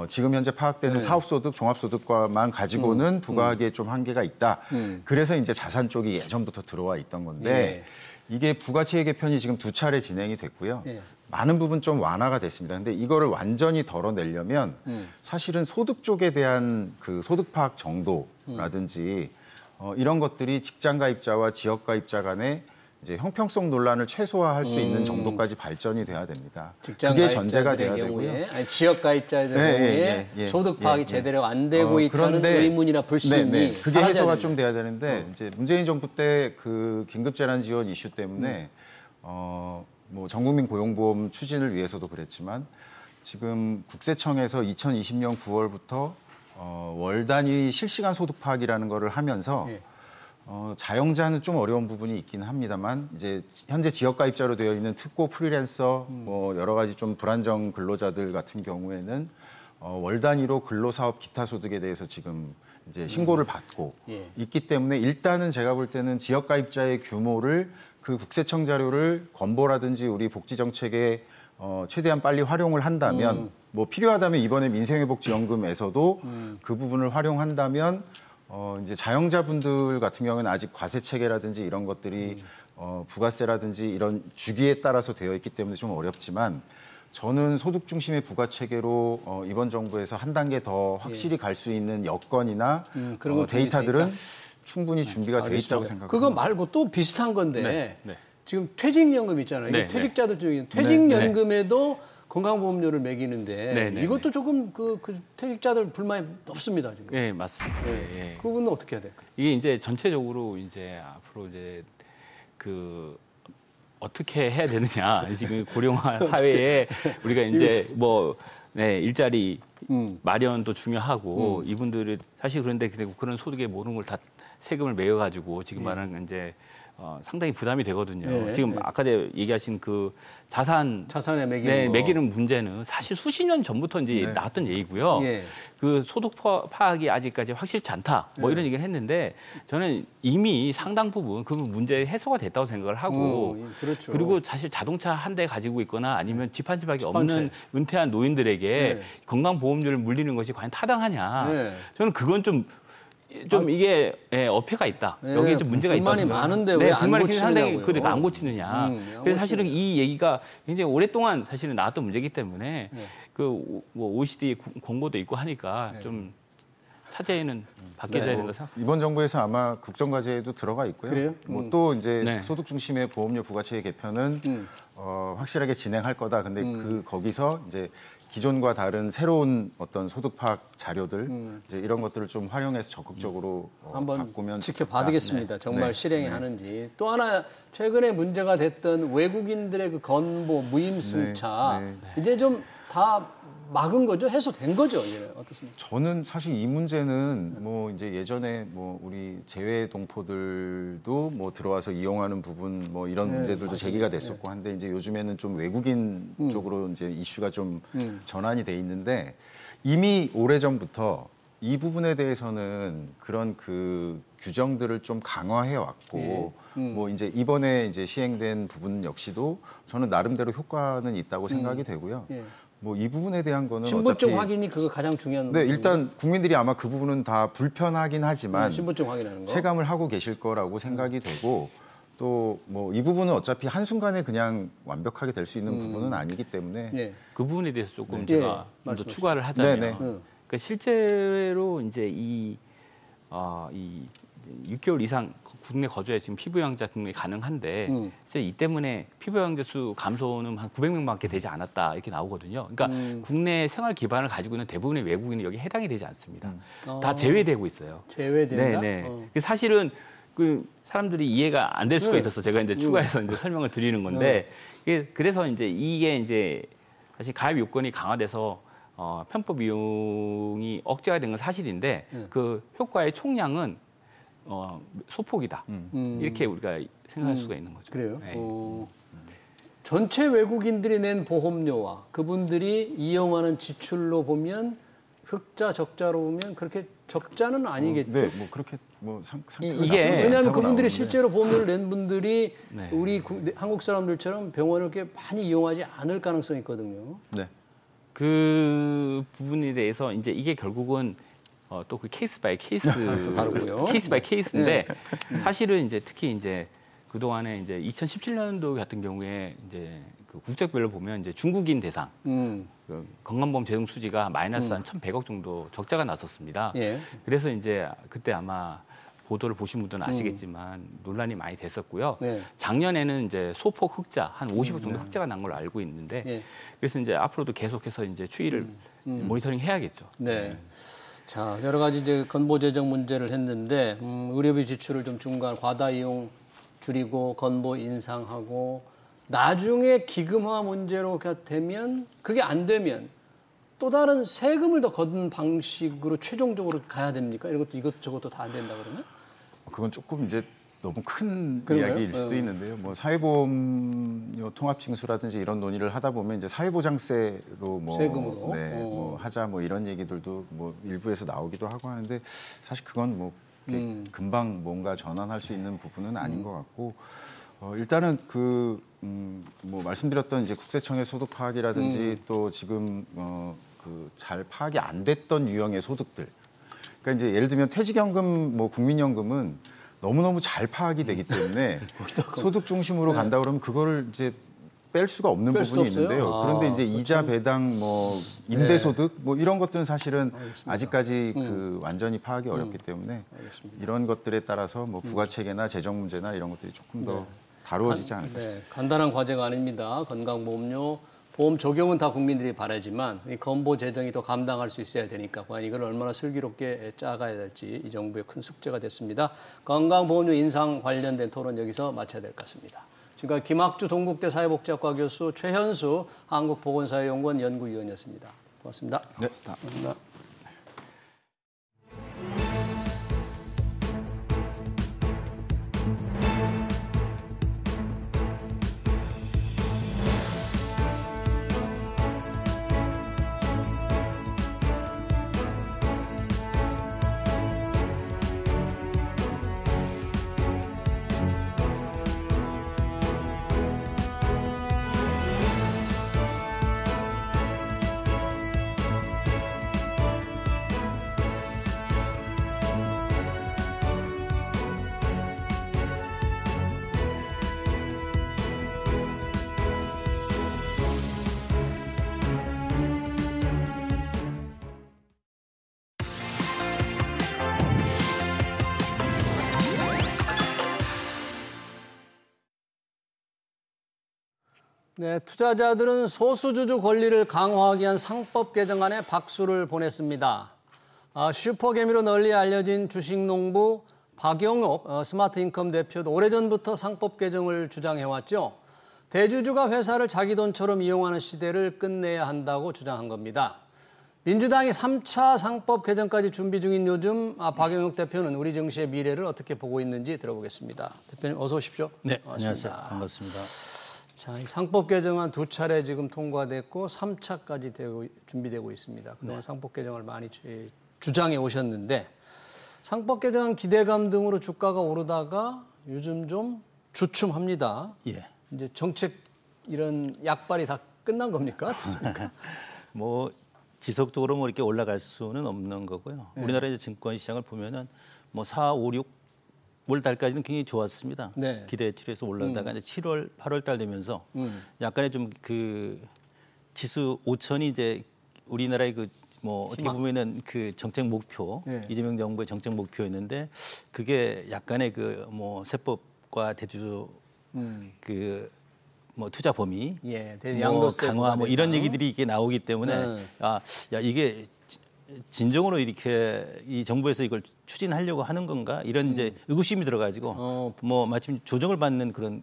지금 현재 파악되는 사업소득, 종합소득과만 가지고는 부과하기에 좀 한계가 있다. 그래서 이제 자산 쪽이 예전부터 들어와 있던 건데 이게 부가치액 개편이 지금 2차례 진행이 됐고요. 많은 부분 좀 완화가 됐습니다. 근데 이거를 완전히 덜어내려면 사실은 소득 쪽에 대한 그 소득 파악 정도라든지 이런 것들이 직장 가입자와 지역 가입자 간에 이제 형평성 논란을 최소화할 수 있는 정도까지 발전이 돼야 됩니다. 그게 전제가 돼야 되고요. 아니, 지역 가입자들 경우에 소득 파악이 제대로 안 되고 있다는 그런데, 의문이나 불신이 그게 해소가 좀 돼야 되는데 이제 문재인 정부 때 그 긴급재난 지원 이슈 때문에 뭐 전국민 고용보험 추진을 위해서도 그랬지만 지금 국세청에서 2020년 9월부터 월 단위 실시간 소득 파악이라는 거를 하면서 자영자는 좀 어려운 부분이 있긴 합니다만 이제 현재 지역 가입자로 되어 있는 특고 프리랜서 뭐 여러 가지 좀 불안정 근로자들 같은 경우에는 월 단위로 근로사업 기타 소득에 대해서 지금 이제 신고를 받고 있기 때문에 일단은 제가 볼 때는 지역 가입자의 규모를 그 국세청 자료를 건보라든지 우리 복지 정책에 최대한 빨리 활용을 한다면 뭐 필요하다면 이번에 민생회복지원금에서도 그 부분을 활용한다면 이제 자영자분들 같은 경우는 아직 과세 체계라든지 이런 것들이 부가세라든지 이런 주기에 따라서 되어 있기 때문에 좀 어렵지만 저는 소득 중심의 부가 체계로 이번 정부에서 한 단계 더 확실히 갈 수 있는 여건이나 그런 데이터들은 충분히 준비가 돼 있다고 생각합니다. 그거 말고 또 비슷한 건데 지금 퇴직연금 있잖아요. 이게 퇴직자들 중에 퇴직연금에도 건강보험료를 매기는데 이것도 조금 그 퇴직자들 불만이 높습니다. 지금. 네, 맞습니다. 그 부분은 어떻게 해야 될까요? 이게 이제 전체적으로 이제 앞으로 이제 그 어떻게 해야 되느냐 지금 고령화 사회에 우리가 이제 뭐 일자리 마련도 중요하고 이분들이 사실 그런데 그런 소득의 모든 걸 다 세금을 매겨가지고 지금 말하는 이제 상당히 부담이 되거든요. 지금 아까 전에 얘기하신 그 자산에 매기는 문제는 사실 수십 년 전부터 이제 나왔던 얘기고요. 그 소득 파악이 아직까지 확실치 않다. 뭐 이런 얘기를 했는데 저는 이미 상당 부분 그 문제 해소가 됐다고 생각을 하고 그렇죠. 그리고 사실 자동차 한 대 가지고 있거나 아니면 집 한 집밖에 없는 은퇴한 노인들에게 건강보험료를 물리는 것이 과연 타당하냐. 저는 그건 좀 이게 어폐가 있다. 여기에 좀 문제가 있다. 불만이 많은데 왜 안 고치느냐고요. 그러니까 안 고치느냐. 그래서 사실은 이 얘기가 굉장히 오랫동안 사실은 나왔던 문제이기 때문에 그 뭐 OECD 권고도 있고 하니까 좀 차제에는 바뀌어져야 된다 생각. 이번 정부에서 아마 국정과제에도 들어가 있고요. 그래요? 뭐 또 이제 소득 중심의 보험료 부가체계 개편은 확실하게 진행할 거다. 근데 거기서 이제 기존과 다른 새로운 어떤 소득 파악 자료들 이제 이런 것들을 좀 활용해서 적극적으로 한번 바꾸면 지켜봐 되겠습니다. 정말 실행이 하는지. 또 하나 최근에 문제가 됐던 외국인들의 그 건보 무임승차 이제 좀 다 막은 거죠? 해소된 거죠? 어떻습니까? 저는 사실 이 문제는 뭐 이제 예전에 뭐 우리 재외 동포들도 뭐 들어와서 이용하는 부분 뭐 이런 문제들도 제기가 됐었고 한데 이제 요즘에는 좀 외국인 쪽으로 이제 이슈가 좀 전환이 돼 있는데 이미 오래전부터 이 부분에 대해서는 그런 그 규정들을 좀 강화해 왔고 뭐 이제 이번에 이제 시행된 부분 역시도 저는 나름대로 효과는 있다고 생각이 되고요. 뭐 이 부분에 대한 거는 신분증 어차피 확인이 그거 가장 중요한. 네, 일단 국민들이 아마 그 부분은 다 불편하긴 하지만 신분증 확인하는 거. 체감을 하고 계실 거라고 생각이 되고 또 뭐 이 부분은 어차피 한순간에 그냥 완벽하게 될 수 있는 부분은 아니기 때문에 그 부분에 대해서 조금 제가 좀 더 추가를 하자면 그러니까 실제로 이제 이 6개월 이상 국내 거주에 지금 피부양자 등록이 가능한데 이 때문에 피부양자 수 감소는 한 900명밖에 되지 않았다 이렇게 나오거든요. 그러니까 국내 생활 기반을 가지고 있는 대부분의 외국인은 여기 해당이 되지 않습니다. 다 제외되고 있어요. 제외된다. 사실은 그 사람들이 이해가 안 될 수가 있어서 제가 이제 추가해서 이제 설명을 드리는 건데 그래서 이제 이게 이제 사실 가입 요건이 강화돼서 편법 이용이 억제가 된 건 사실인데 그 효과의 총량은 소폭이다. 이렇게 우리가 생각할 수가 있는 거죠. 그래요? 전체 외국인들이 낸 보험료와 그분들이 이용하는 지출로 보면 흑자 적자로 보면 그렇게 적자는 아니겠죠. 네, 뭐 그렇게 뭐 이게 왜냐하면 그분들이 실제로 보험료를 낸 분들이 우리 한국 사람들처럼 병원을 이렇게 많이 이용하지 않을 가능성이 있거든요. 네. 그 부분에 대해서 이제 이게 결국은 또 그 케이스 바이 케이스 다르고요. 케이스 바이 케이스인데 사실은 이제 특히 이제 그 동안에 이제 2017년도 같은 경우에 이제 그 국적별로 보면 이제 중국인 대상 그 건강보험 재정 수지가 마이너스 한 1,100억 정도 적자가 났었습니다. 그래서 이제 그때 아마 보도를 보신 분들은 아시겠지만 논란이 많이 됐었고요. 네. 작년에는 이제 소폭 흑자 한 50억 정도 흑자가 난 걸로 알고 있는데 예. 그래서 이제 앞으로도 계속해서 이제 추이를 모니터링 해야겠죠. 네. 자, 여러 가지 이제 건보 재정 문제를 했는데 의료비 지출을 좀 중간 과다 이용 줄이고 건보 인상하고 나중에 기금화 문제로 되면 그게 안 되면 또 다른 세금을 더 걷는 방식으로 최종적으로 가야 됩니까? 이런 것도 이것저것도 다 안 된다 그러면? 그건 조금 이제 너무 큰 그런가요? 이야기일 수도 있는데요. 뭐 사회보험료 통합징수라든지 이런 논의를 하다 보면 이제 사회보장세로 뭐, 세금으로? 네, 뭐 하자 뭐 이런 얘기들도 뭐 일부에서 나오기도 하고 하는데 사실 그건 뭐 금방 뭔가 전환할 수 있는 부분은 아닌 것 같고 일단은 뭐 말씀드렸던 이제 국세청의 소득 파악이라든지 또 지금 그 잘 파악이 안 됐던 유형의 소득들. 그러니까 이제 예를 들면 퇴직연금, 뭐 국민연금은 너무너무 잘 파악이 되기 때문에 소득 중심으로 간다 그러면 그거를 이제 뺄 수가 없는 부분이 있는데요. 그런데 이제 이자 배당, 뭐 임대소득, 뭐 이런 것들은 사실은 아직까지 그 완전히 파악이 어렵기 때문에 이런 것들에 따라서 뭐 부가체계나 재정 문제나 이런 것들이 조금 더 다루어지지 않을까 싶습니다. 간단한 과제가 아닙니다. 건강보험료 보험 적용은 다 국민들이 바라지만 이 건보 재정이 또 감당할 수 있어야 되니까 과연 이걸 얼마나 슬기롭게 짜가야 될지 이 정부의 큰 숙제가 됐습니다. 건강보험료 인상 관련된 토론 여기서 마쳐야 될 것 같습니다. 지금까지 김학주 동국대 사회복지학과 교수, 최현수 한국보건사회연구원 연구위원이었습니다. 고맙습니다. 네. 고맙습니다. 네, 투자자들은 소수주주 권리를 강화하기 위한 상법 개정안에 박수를 보냈습니다. 슈퍼개미로 널리 알려진 주식농부 박영옥 스마트인컴 대표도 오래전부터 상법 개정을 주장해왔죠. 대주주가 회사를 자기 돈처럼 이용하는 시대를 끝내야 한다고 주장한 겁니다. 민주당이 3차 상법 개정까지 준비 중인 요즘 박영옥 대표는 우리 증시의 미래를 어떻게 보고 있는지 들어보겠습니다. 대표님 어서 오십시오. 네, 안녕하세요. 반갑습니다. 자, 이 상법 개정안 2차례 지금 통과됐고 3차까지 준비되고 있습니다. 그동안 상법 개정을 많이 주장해 오셨는데 상법 개정안 기대감 등으로 주가가 오르다가 요즘 좀 주춤합니다. 예. 이제 정책 이런 약발이 다 끝난 겁니까? 어떻습니까? 뭐 지속적으로 뭐 이렇게 올라갈 수는 없는 거고요. 네. 우리나라 이제 증권 시장을 보면은 뭐 4, 5, 6월 달까지는 굉장히 좋았습니다. 네. 기대치에서 올라다가 이제 7월, 8월 달 되면서 약간의 좀 그 지수 5천이 이제 우리나라의 그 뭐 어떻게 보면은 그 정책 목표, 네. 이재명 정부의 정책 목표였는데 그게 약간의 그 뭐 세법과 대주주 그 뭐 투자 범위, 예, 뭐 양도세 강화 뭐 이런 얘기들이 이게 나오기 때문에 네. 야 이게 진정으로 이렇게 이 정부에서 이걸 추진하려고 하는 건가 이런 이제 의구심이 들어가지고 뭐 마침 조정을 받는 그런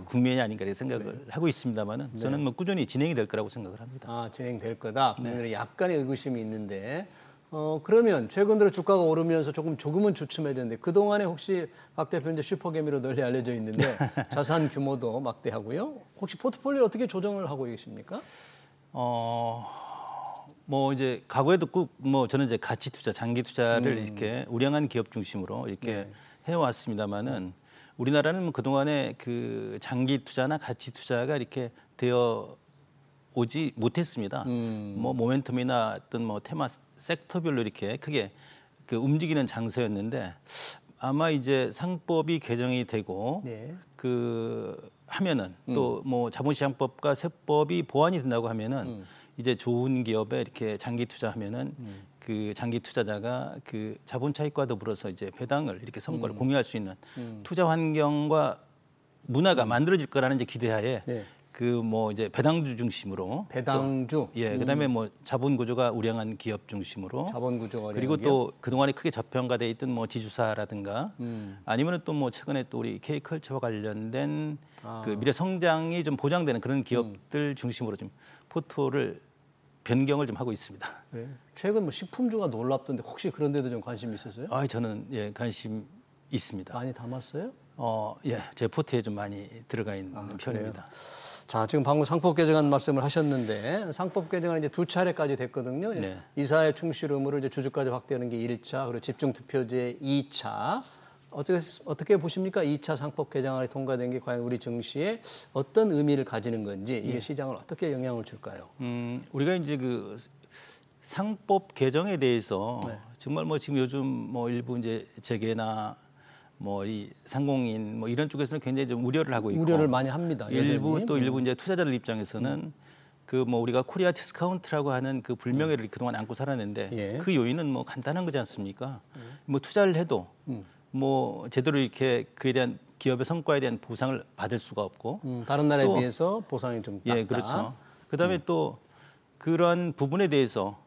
국면이 아닌가 이렇게 생각을 하고 있습니다만은 저는 뭐 꾸준히 진행이 될 거라고 생각을 합니다. 진행될 거다. 국민들의 약간의 의구심이 있는데 그러면 최근 들어 주가가 오르면서 조금은 주춤해졌는데 그동안에 혹시 박 대표 이제 슈퍼개미로 널리 알려져 있는데 자산 규모도 막대하고요. 혹시 포트폴리오 어떻게 조정을 하고 계십니까? 뭐 이제 과거에도 꼭 뭐 저는 이제 가치 투자, 장기 투자를 이렇게 우량한 기업 중심으로 이렇게 해왔습니다만은 우리나라는 뭐 그동안에 그 장기 투자나 가치 투자가 이렇게 되어 오지 못했습니다. 뭐 모멘텀이나 어떤 뭐 테마 섹터별로 이렇게 크게 그 움직이는 장세였는데 아마 이제 상법이 개정이 되고 네. 그 하면은 또 뭐 자본시장법과 세법이 보완이 된다고 하면은 이제 좋은 기업에 이렇게 장기 투자하면은 그 장기 투자자가 그 자본 차익과 더불어서 이제 배당을 이렇게 성과를 공유할 수 있는 투자 환경과 문화가 만들어질 거라는 이제 기대하에 네. 그 뭐 이제 배당주 중심으로 배당주, 예, 그다음에 뭐 자본 구조가 우량한 기업 중심으로 자본 구조가 그리고 또 그동안에 크게 저평가돼 있던 뭐 지주사라든가 아니면은 또 뭐 최근에 또 우리 K컬처와 관련된 그 미래 성장이 좀 보장되는 그런 기업들 중심으로 좀 포토를 변경을 좀 하고 있습니다. 그래. 최근 뭐 식품주가 놀랍던데 혹시 그런 데도 좀 관심 있으세요? 아, 저는 예, 관심 있습니다. 많이 담았어요? 예, 제 포트에 좀 많이 들어가 있는 편입니다. 자, 지금 방금 상법 개정안 말씀을 하셨는데 상법 개정안이 이제 2차례까지 됐거든요. 네. 이사회 충실 의무를 이제 주주까지 확대하는 게 1차, 그리고 집중 투표제 2차. 어떻게 보십니까? 2차 상법 개정안이 통과된 게 과연 우리 증시에 어떤 의미를 가지는 건지 이게 시장을 어떻게 영향을 줄까요? 우리가 이제 그 상법 개정에 대해서 정말 뭐 지금 요즘 뭐 일부 이제 재계나 뭐 이 상공인 뭐 이런 쪽에서는 굉장히 좀 우려를 하고 있고 우려를 많이 합니다. 여전히. 일부 이제 투자자들 입장에서는 그 뭐 우리가 코리아 디스카운트라고 하는 그 불명예를 그동안 안고 살았는데 예. 그 요인은 뭐 간단한 거지 않습니까? 뭐 투자를 해도 뭐 제대로 이렇게 그에 대한 기업의 성과에 대한 보상을 받을 수가 없고 다른 나라에 비해서 보상이 좀 낮다. 예, 그렇죠. 그다음에 또 그런 부분에 대해서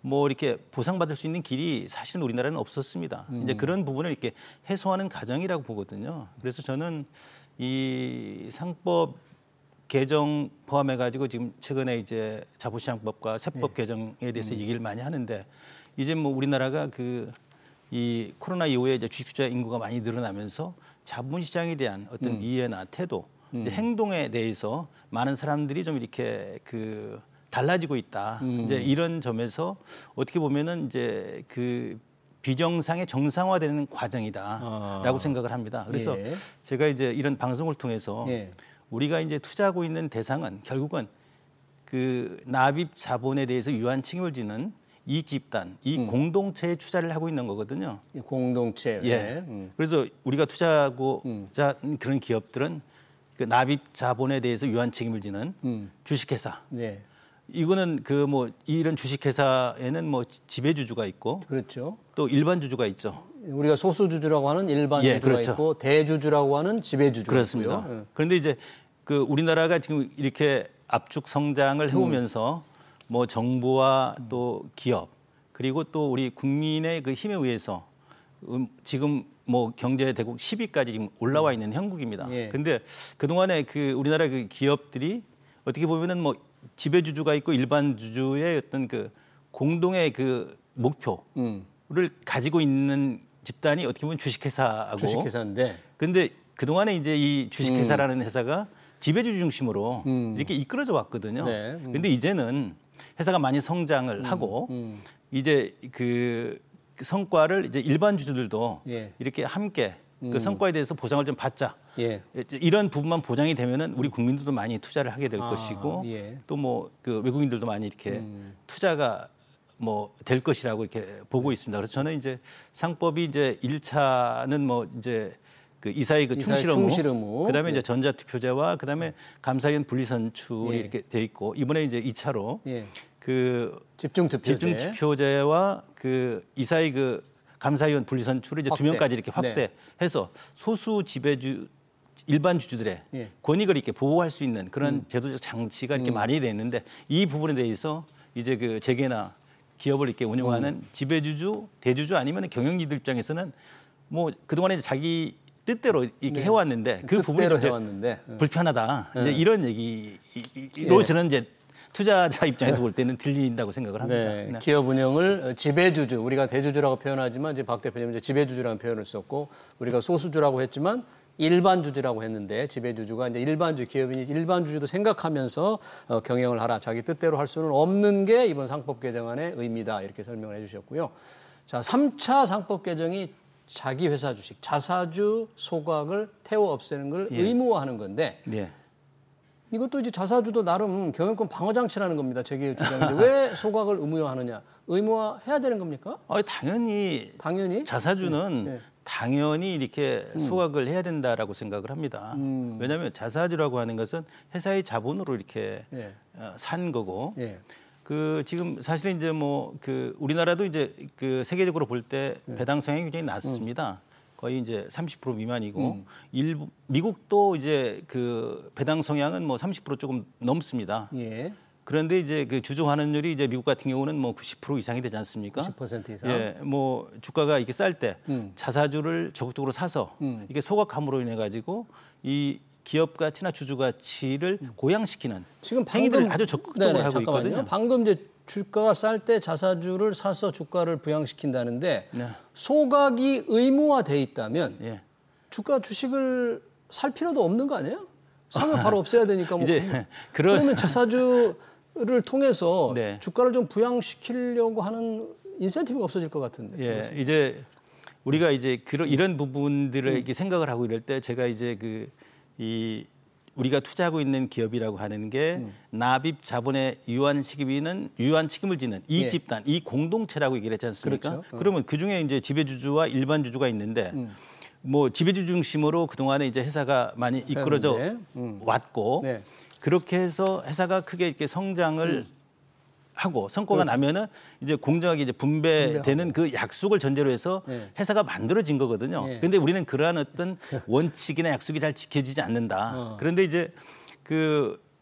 뭐 이렇게 보상받을 수 있는 길이 사실은 우리나라는 없었습니다. 이제 그런 부분을 이렇게 해소하는 과정이라고 보거든요. 그래서 저는 이 상법 개정 포함해 가지고 지금 최근에 이제 자본시장법과 세법 개정에 대해서 얘기를 많이 하는데 이제 뭐 우리나라가 그 이 코로나 이후에 이제 주식투자 인구가 많이 늘어나면서 자본시장에 대한 어떤 이해나 태도, 이제 행동에 대해서 많은 사람들이 좀 이렇게 그 달라지고 있다. 이제 이런 점에서 어떻게 보면은 이제 그 비정상의 정상화되는 과정이다라고 생각을 합니다. 그래서 예. 제가 이제 이런 방송을 통해서 예. 우리가 이제 투자하고 있는 대상은 결국은 그 납입 자본에 대해서 유한 책임을 지는 이익 집단, 이 공동체에 투자를 하고 있는 거거든요. 이 공동체. 예. 그래서 우리가 투자하고 그런 기업들은 그 납입 자본에 대해서 유한 책임을 지는 주식회사. 네. 이거는 그 뭐 이런 주식회사에는 뭐 지배주주가 있고 그렇죠. 또 일반 주주가 있죠. 우리가 소수주주라고 하는 일반 예, 주주가 그렇죠. 있고 대주주라고 하는 지배주주가 그렇습니다. 있고요. 그런데 이제 그 우리나라가 지금 이렇게 압축 성장을 해오면서 뭐 정부와 또 기업 그리고 또 우리 국민의 그 힘에 의해서 지금 뭐 경제 대국 10위까지 지금 올라와 있는 형국입니다. 예. 그런데 그동안에 그 우리나라 그 기업들이 어떻게 보면은 뭐 지배주주가 있고 일반 주주의 어떤 그 공동의 그 목표를 가지고 있는 집단이 어떻게 보면 주식회사하고 주식회사인데. 근데 그동안에 이제 이 주식회사라는 회사가 지배주주 중심으로 이렇게 이끌어져 왔거든요. 네. 근데 이제는 회사가 많이 성장을 하고 이제 그 성과를 이제 일반 주주들도 예. 이렇게 함께 그 성과에 대해서 보상을 좀 받자. 예. 이런 부분만 보장이 되면은 우리 국민들도 많이 투자를 하게 될 것이고 예. 또 뭐 그 외국인들도 많이 이렇게 투자가 뭐 될 것이라고 이렇게 보고 있습니다. 그래서 저는 이제 상법이 이제 1차는 뭐 이제 그 이사의 그 충실 의무, 그다음에 이제 전자투표제와 그다음에 감사위원 분리선출이 예. 이렇게 돼 있고 이번에 이제 2차로 예. 그 집중투표제. 집중투표제와 그 이사의 그 감사위원 분리선출을 이제 확대. 2명까지 이렇게 확대해서 소수 지배주 일반 주주들의 예. 권익을 이렇게 보호할 수 있는 그런 제도적 장치가 이렇게 마련이 돼 있는데 이 부분에 대해서 이제 그 재계나 기업을 이렇게 운영하는 지배주주, 대주주 아니면 경영진들 입장에서는 뭐 그동안에 이제 자기 뜻대로 이렇게 해왔는데 그 부분이 좀 해왔는데. 불편하다. 이제 이런 얘기로 저는 이제 투자자 입장에서 볼 때는 들린다고 생각을 합니다. 네, 네. 기업 운영을 지배주주, 우리가 대주주라고 표현하지만 이제 박 대표님은 이제 지배주주라는 표현을 썼고 우리가 소수주라고 했지만 일반주주라고 했는데 지배주주가 이제 일반주 기업인이 일반주주도 생각하면서 경영을 하라. 자기 뜻대로 할 수는 없는 게 이번 상법 개정안의 의미다. 이렇게 설명을 해주셨고요. 자, 3차 상법 개정이 자기 회사 주식, 자사주 소각을 태워 없애는 걸 의무화하는 건데 네. 이것도 이제 자사주도 나름 경영권 방어 장치라는 겁니다. 제게 주장인데 왜 소각을 의무화하느냐? 의무화해야 되는 겁니까? 당연히 자사주는 네. 당연히 이렇게 소각을 해야 된다라고 생각을 합니다. 왜냐하면 자사주라고 하는 것은 회사의 자본으로 이렇게 예. 산 거고 예. 그 지금 사실은 이제 뭐 그 우리나라도 이제 그 세계적으로 볼 때 배당 성향이 굉장히 낮습니다. 거의 이제 30% 미만이고 미국도 이제 그 배당 성향은 뭐 30% 조금 넘습니다. 예. 그런데 이제 그 주주 환원율이 이제 미국 같은 경우는 뭐 90% 이상이 되지 않습니까? 90% 이상. 예, 뭐 주가가 이렇게 쌀 때 자사주를 적극적으로 사서 이게 소각함으로 인해 가지고 이 기업 가치나 주주 가치를 고양시키는 지금 행위들을 아주 적극적으로 네네, 하고 잠깐만요. 있거든요. 방금 이제 주가가 쌀 때 자사주를 사서 주가를 부양시킨다는데 네. 소각이 의무화돼 있다면 예. 주식을 살 필요도 없는 거 아니에요? 사면 바로 없애야 되니까 뭐 이제 그러면 자사주를 통해서 네. 주가를 좀 부양시키려고 하는 인센티브가 없어질 것 같은데. 예, 이제 우리가 이제 이런 부분들을 이렇게 생각을 하고 이럴 때 제가 이제 우리가 투자하고 있는 기업이라고 하는 게 납입 자본의 유한 책임을 지는 이 예. 집단, 이 공동체라고 얘기를 했지 않습니까? 그렇죠. 그러면 그 중에 이제 지배주주와 일반 주주가 있는데 뭐 지배주 중심으로 그동안에 이제 회사가 많이 이끌어져 왔고 네. 그렇게 해서 회사가 크게 이렇게 성장을 하고 성과가 그렇죠. 나면은 이제 공정하게 이제 분배되는 그 약속을 전제로 해서 네. 회사가 만들어진 거거든요. 네. 그런데 우리는 그러한 어떤 원칙이나 약속이 잘 지켜지지 않는다. 그런데 이제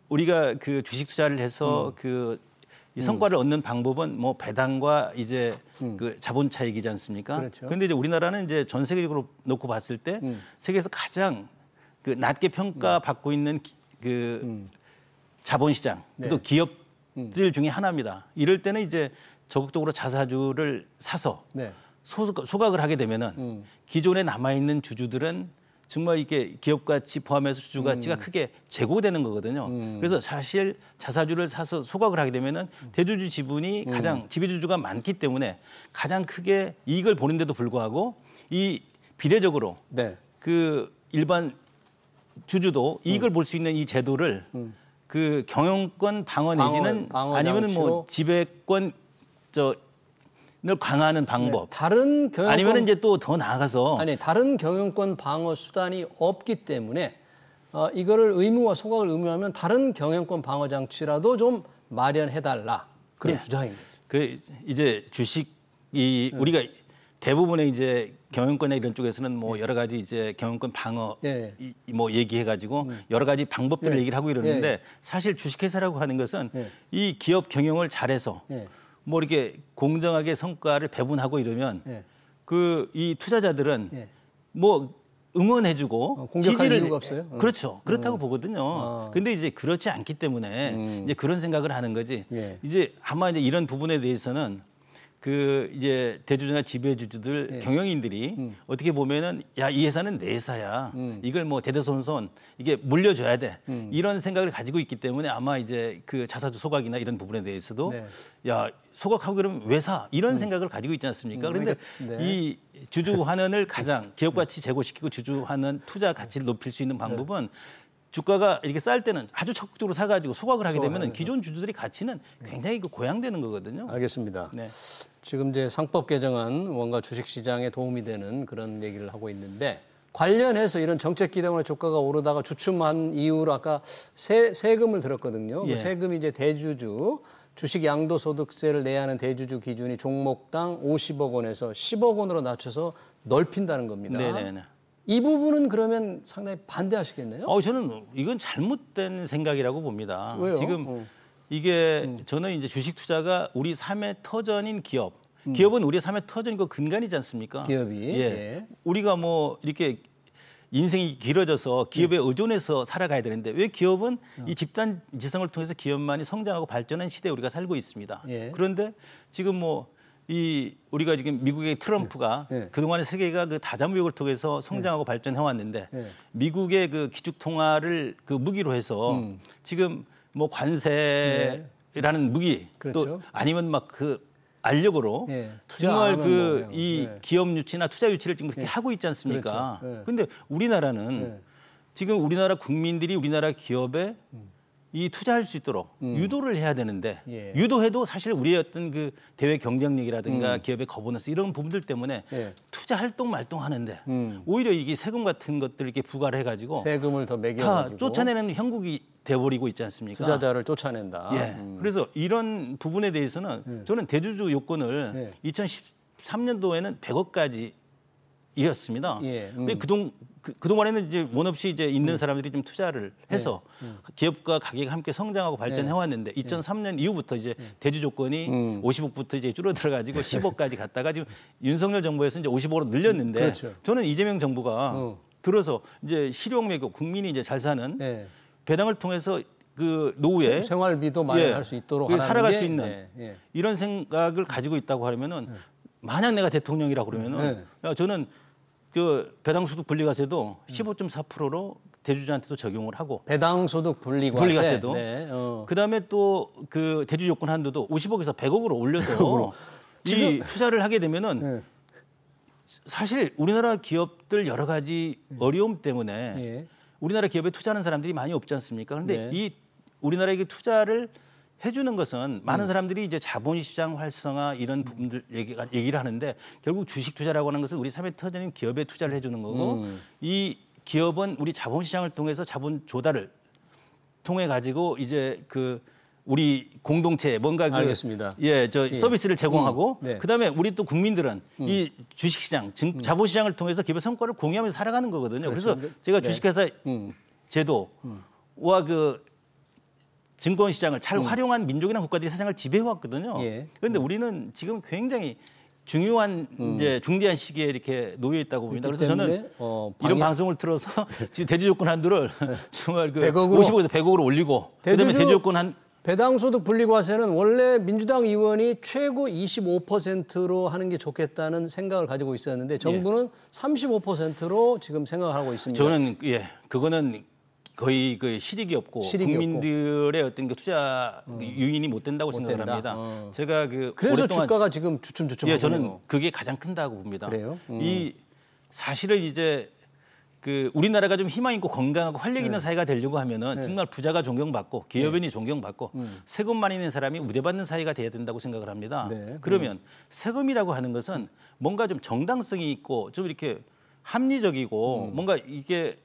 우리가 그 주식 투자를 해서 이 성과를 얻는 방법은 뭐 배당과 이제 그 자본 차익이지 않습니까? 그렇죠. 그런데 이제 우리나라는 이제 전 세계적으로 놓고 봤을 때 세계에서 가장 그 낮게 평가받고 있는 자본시장, 네. 또 기업들 중에 하나입니다. 이럴 때는 이제 적극적으로 자사주를 사서 네. 소각을 하게 되면은 기존에 남아 있는 주주들은 정말 이게 기업 가치 포함해서 주주 가치가 크게 제고되는 거거든요. 그래서 사실 자사주를 사서 소각을 하게 되면은 대주주 지분이 가장 지배주주가 많기 때문에 가장 크게 이익을 보는데도 불구하고 이 비례적으로 네. 그 일반 주주도 이익을 볼 수 있는 이 제도를 그 경영권 방어 내지는 방어 아니면은 뭐 장치로. 지배권 을 강화하는 방법. 다른 경영권 아니면 이제 또 더 나아가서 다른 경영권 방어 수단이 없기 때문에 이거를 의무화 소각을 의무화하면 다른 경영권 방어 장치라도 좀 마련해달라 그런 네. 주장인 거죠. 그 이제 주식이 우리가 대부분의 이제 경영권이나 이런 쪽에서는 뭐 여러 가지 이제 경영권 방어 예. 뭐 얘기해가지고 여러 가지 방법들을 예. 얘기를 하고 이러는데 예. 사실 주식회사라고 하는 것은 예. 이 기업 경영을 잘해서 예. 뭐 이렇게 공정하게 성과를 배분하고 이러면 예. 그 이 투자자들은 예. 뭐 응원해주고 공격할 지지를 이유가 없어요? 그렇죠. 그렇다고 보거든요. 근데 이제 그렇지 않기 때문에 이제 그런 생각을 하는 거지. 예. 이제 아마 이제 이런 부분에 대해서는 그 이제 대주주나 지배주주들 예. 경영인들이 어떻게 보면은 야, 이 회사는 내 회사야. 이걸 뭐 대대손손 이게 물려줘야 돼. 이런 생각을 가지고 있기 때문에 아마 이제 그 자사주 소각이나 이런 부분에 대해서도 네. 야, 소각하고 그러면 왜 사? 이런 생각을 가지고 있지 않습니까? 그런데 그러니까, 네. 이 주주 환원을 가장 기업 가치 제고시키고 주주 환원 투자 가치를 높일 수 있는 방법은 주가가 이렇게 쌀 때는 아주 적극적으로 사가지고 소각을 하게 되면 기존 주주들의 가치는 굉장히 고양되는 거거든요. 알겠습니다. 네. 지금 이제 상법 개정안 뭔가 주식시장에 도움이 되는 그런 얘기를 하고 있는데 관련해서 이런 정책 기대원의 주가가 오르다가 주춤한 이후로 아까 세금을 들었거든요. 예. 그 세금이 이제 대주주 주식 양도소득세를 내야 하는 대주주 기준이 종목당 50억 원에서 10억 원으로 낮춰서 넓힌다는 겁니다. 네네네. 이 부분은 그러면 상당히 반대하시겠네요? 저는 이건 잘못된 생각이라고 봅니다. 왜요? 지금 이게 저는 이제 주식 투자가 우리 삶의 터전인 기업. 기업은 우리의 삶의 터전이고 근간이지 않습니까? 기업이. 예. 예. 우리가 뭐 이렇게 인생이 길어져서 기업에 의존해서 살아가야 되는데 왜 기업은 이 집단 지성을 통해서 기업만이 성장하고 발전한 시대에 우리가 살고 있습니다. 예. 그런데 지금 뭐 우리가 지금 미국의 트럼프가 예. 그동안에 세계가 그 다자무역을 통해서 성장하고 발전해 왔는데 예. 미국의 그 기축 통화를 그 무기로 해서 지금 뭐 관세라는 무기 그렇죠. 또 아니면 막 그 알력으로 예. 투자 안 정말 하면 그 뭐 이 예. 기업 유치나 투자 유치를 지금 그렇게 하고 있지 않습니까? 그렇죠. 예. 근데 우리나라는 지금 우리나라 국민들이 우리나라 기업에 이 투자할 수 있도록 유도를 해야 되는데 예. 유도해도 사실 우리의 어떤 그 대외 경쟁력이라든가 기업의 거버넌스 이런 부분들 때문에 예. 투자 활동 말동하는데 오히려 이게 세금 같은 것들을 이렇게 부과를 해가지고 세금을 더 다 매겨가지고 쫓아내는 형국이 돼버리고 있지 않습니까? 투자자를 쫓아낸다. 예. 그래서 이런 부분에 대해서는 저는 대주주 요건을 2013년도에는 100억까지 이었습니다. 예. 근데 그동안에는 이제 원 없이 이제 있는 사람들이 좀 투자를 해서 기업과 가게가 함께 성장하고 발전해 왔는데 2003년 이후부터 이제 대주 조건이 50억부터 이제 줄어들어 가지고 10억까지 갔다가 지금 윤석열 정부에서 이제 50억으로 늘렸는데 그렇죠. 저는 이재명 정부가 들어서 이제 실용 매교 국민이 이제 잘 사는 배당을 통해서 그 노후에 생활비도 마련할 수 있도록 하는 살아갈 게, 수 있는 이런 생각을 가지고 있다고 하면은 만약 내가 대통령이라고 그러면은 야, 저는 그 배당소득 분리과세도 15.4%로 대주주한테도 적용을 하고 배당소득 분리과세도 그다음에 또 그 대주 요건 한도도 50억에서 100억으로 올려서 이 투자를 하게 되면은 사실 우리나라 기업들 여러 가지 어려움 때문에 우리나라 기업에 투자하는 사람들이 많이 없지 않습니까? 그런데 이 우리나라에게 투자를 해주는 것은 많은 사람들이 이제 자본시장 활성화 이런 부분들 얘기를 하는데 결국 주식 투자라고 하는 것은 우리 삶의 터전인 기업에 투자를 해주는 거고 이 기업은 우리 자본시장을 통해서 자본 조달을 통해 가지고 이제 그 우리 공동체 뭔가 그 알겠습니다. 서비스를 제공하고 네. 그다음에 우리 또 국민들은 이 주식시장, 자본시장을 통해서 기업의 성과를 공유하면서 살아가는 거거든요. 그렇죠. 그래서 제가 주식회사 제도와 그 증권시장을 잘 활용한 민족이나 국가들이 세상을 지배해왔거든요. 그런데 우리는 지금 굉장히 중요한 이제 중대한 시기에 이렇게 놓여 있다고 봅니다. 그래서 저는 이런 방송을 틀어서 지금 대주 조건 한도를 정말 그 50억에서 100억으로 올리고 그다음에 대주 조건 한 배당소득 분리과세는 원래 민주당 의원이 최고 25%로 하는 게 좋겠다는 생각을 가지고 있었는데 정부는 35%로 지금 생각을 하고 있습니다. 저는 그거는 거의 그 실익이 없고 국민들의 어떤 그 투자 유인이 못 된다고 생각을 합니다. 제가 그래서 오랫동안 주가가 지금 주춤주춤. 저는 그게 가장 큰다고 봅니다. 그래요? 이 사실은 이제 그 우리나라가 좀 희망 있고 건강하고 활력 있는 사회가 되려고 하면은 정말 부자가 존경받고 기업인이 존경받고 세금 많이 내는 사람이 우대받는 사회가 돼야 된다고 생각을 합니다. 그러면 세금이라고 하는 것은 뭔가 좀 정당성이 있고 좀 이렇게 합리적이고 뭔가 이게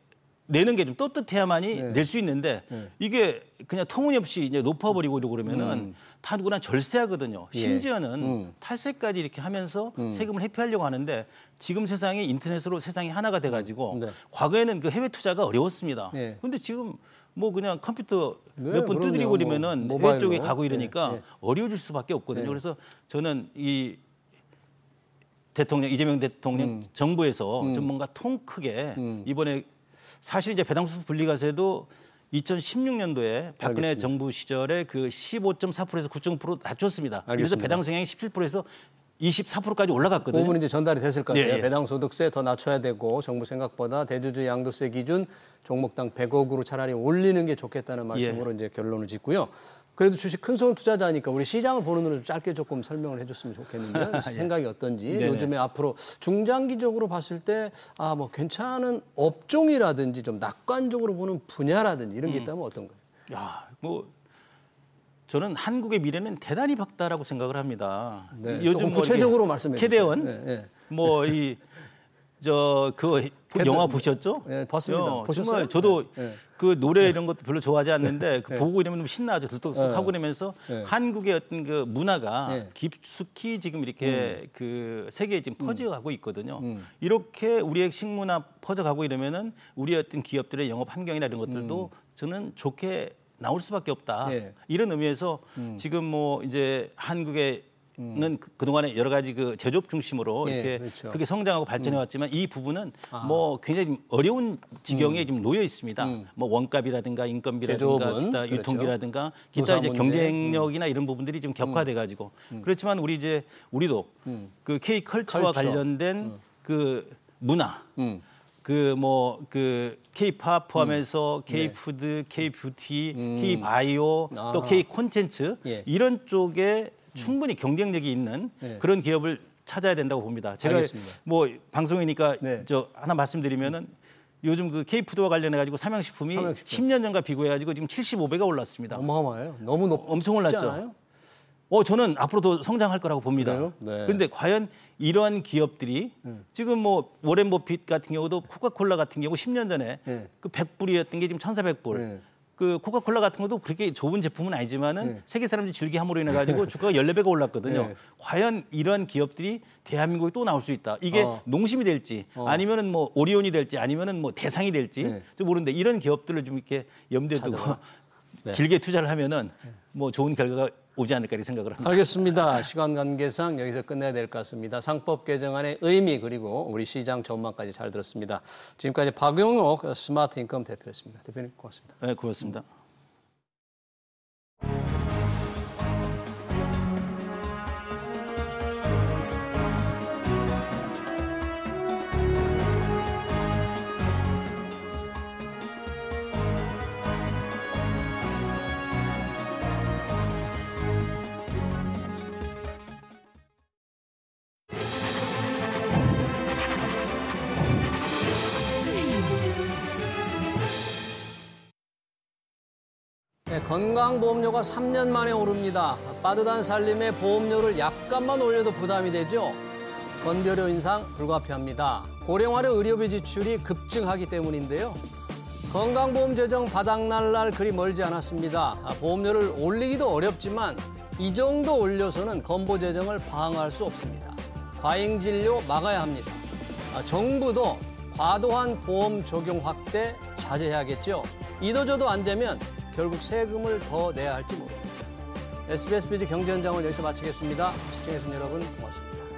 내는 게 좀 떳떳해야만이 낼 수 있는데 이게 그냥 터무니없이 이제 높아버리고 이러고 그러면은 다 누구나 절세하거든요. 심지어는 탈세까지 이렇게 하면서 세금을 회피하려고 하는데 지금 세상이 인터넷으로 세상이 하나가 돼가지고 과거에는 그 해외 투자가 어려웠습니다. 그런데 지금 뭐 그냥 컴퓨터 몇 번 두드리고 그러면은 해외 쪽에 가고 이러니까 어려워질 수밖에 없거든요. 그래서 저는 이 대통령 이재명 대통령 정부에서 좀 뭔가 통 크게 이번에 사실 이제 배당소득 분리과세도 2016년도에 박근혜 알겠습니다. 정부 시절에 그 15.4%에서 9.5% 낮췄습니다. 그래서 배당 성향이 17%에서 24%까지 올라갔거든요. 그 부분은 이제 전달이 됐을 것 같아요. 예. 배당소득세 더 낮춰야 되고 정부 생각보다 대주주 양도세 기준 종목당 100억으로 차라리 올리는 게 좋겠다는 말씀으로 이제 결론을 짓고요. 그래도 주식 큰손 투자자니까 우리 시장을 보는 눈으로 짧게 조금 설명을 해줬으면 좋겠는데 생각이 어떤지 네네. 요즘에 앞으로 중장기적으로 봤을 때 뭐 괜찮은 업종이라든지 좀 낙관적으로 보는 분야라든지 이런 게 있다면 어떤 거예요? 야, 뭐 저는 한국의 미래는 대단히 밝다라고 생각을 합니다. 조금 구체적으로 말씀해 주세요. 캐대원 뭐 이 그 영화 보셨죠? 네, 봤습니다. 보셨어요? 정말 저도 그 노래 이런 것도 별로 좋아하지 않는데 보고 이러면 신나죠. 들떡하고 그러면서 한국의 어떤 그 문화가 깊숙이 지금 이렇게 그 세계에 지금 퍼져가고 있거든요. 이렇게 우리의 식문화 퍼져가고 이러면은 우리의 어떤 기업들의 영업 환경이나 이런 것들도 저는 좋게 나올 수밖에 없다. 이런 의미에서 지금 뭐 이제 한국의 는 그동안에 여러 가지 그 제조업 중심으로 이렇게 그렇죠. 크게 성장하고 발전해 왔지만 이 부분은 뭐 굉장히 어려운 지경에 지금 놓여 있습니다. 뭐 원가비라든가 인건비라든가 제조업은, 기타 그렇죠. 유통비라든가 기타 이제 문제. 경쟁력이나 이런 부분들이 좀 격화돼 가지고 그렇지만 우리도 그 K 컬처와 컬처. 관련된 그 문화 그 뭐 그 K-팝 포함해서 K-푸드, K-뷰티, K-바이오 또 K-콘텐츠 이런 쪽에 충분히 경쟁력이 있는 그런 기업을 찾아야 된다고 봅니다. 제가 알겠습니다. 뭐 방송이니까 저 하나 말씀드리면은 요즘 그 K푸드와 관련해 가지고 삼양식품이 10년 전과 비교해 가지고 지금 75배가 올랐습니다. 어마어마해요. 너무 엄청 올랐죠. 않아요? 저는 앞으로 더 성장할 거라고 봅니다. 그래요? 네. 그런데 과연 이러한 기업들이 지금 뭐 워렌 버핏 같은 경우도 코카콜라 같은 경우 10년 전에 그 100불이었던 게 지금 1,400불. 그 코카콜라 같은 것도 그렇게 좋은 제품은 아니지만은 세계 사람들이 즐겨 함으로 인해 가지고 주가가 14배가 올랐거든요. 과연 이런 기업들이 대한민국에 또 나올 수 있다. 이게 농심이 될지 아니면은 뭐 오리온이 될지 아니면은 뭐 대상이 될지 좀 모르는데 이런 기업들을 좀 이렇게 염두에 두고 길게 투자를 하면은 뭐 좋은 결과가 오지 않을까 이렇게 생각을 합니다. 알겠습니다. 시간 관계상 여기서 끝내야 될 것 같습니다. 상법 개정안의 의미 그리고 우리 시장 전망까지 잘 들었습니다. 지금까지 박용옥 스마트 인컴 대표였습니다. 대표님 고맙습니다. 네, 고맙습니다. 네, 건강보험료가 3년 만에 오릅니다. 빠듯한 살림에 보험료를 약간만 올려도 부담이 되죠. 건별료 인상 불가피합니다. 고령화로 의료비 지출이 급증하기 때문인데요. 건강보험 재정 바닥날 날 그리 멀지 않았습니다. 보험료를 올리기도 어렵지만 이 정도 올려서는 건보 재정을 방어할 수 없습니다. 과잉진료 막아야 합니다. 정부도 과도한 보험 적용 확대 자제해야겠죠. 이도저도 안 되면 결국 세금을 더 내야 할지 모릅니다. SBS 뷰지 경제 현장을 여기서 마치겠습니다. 시청해주신 여러분 고맙습니다.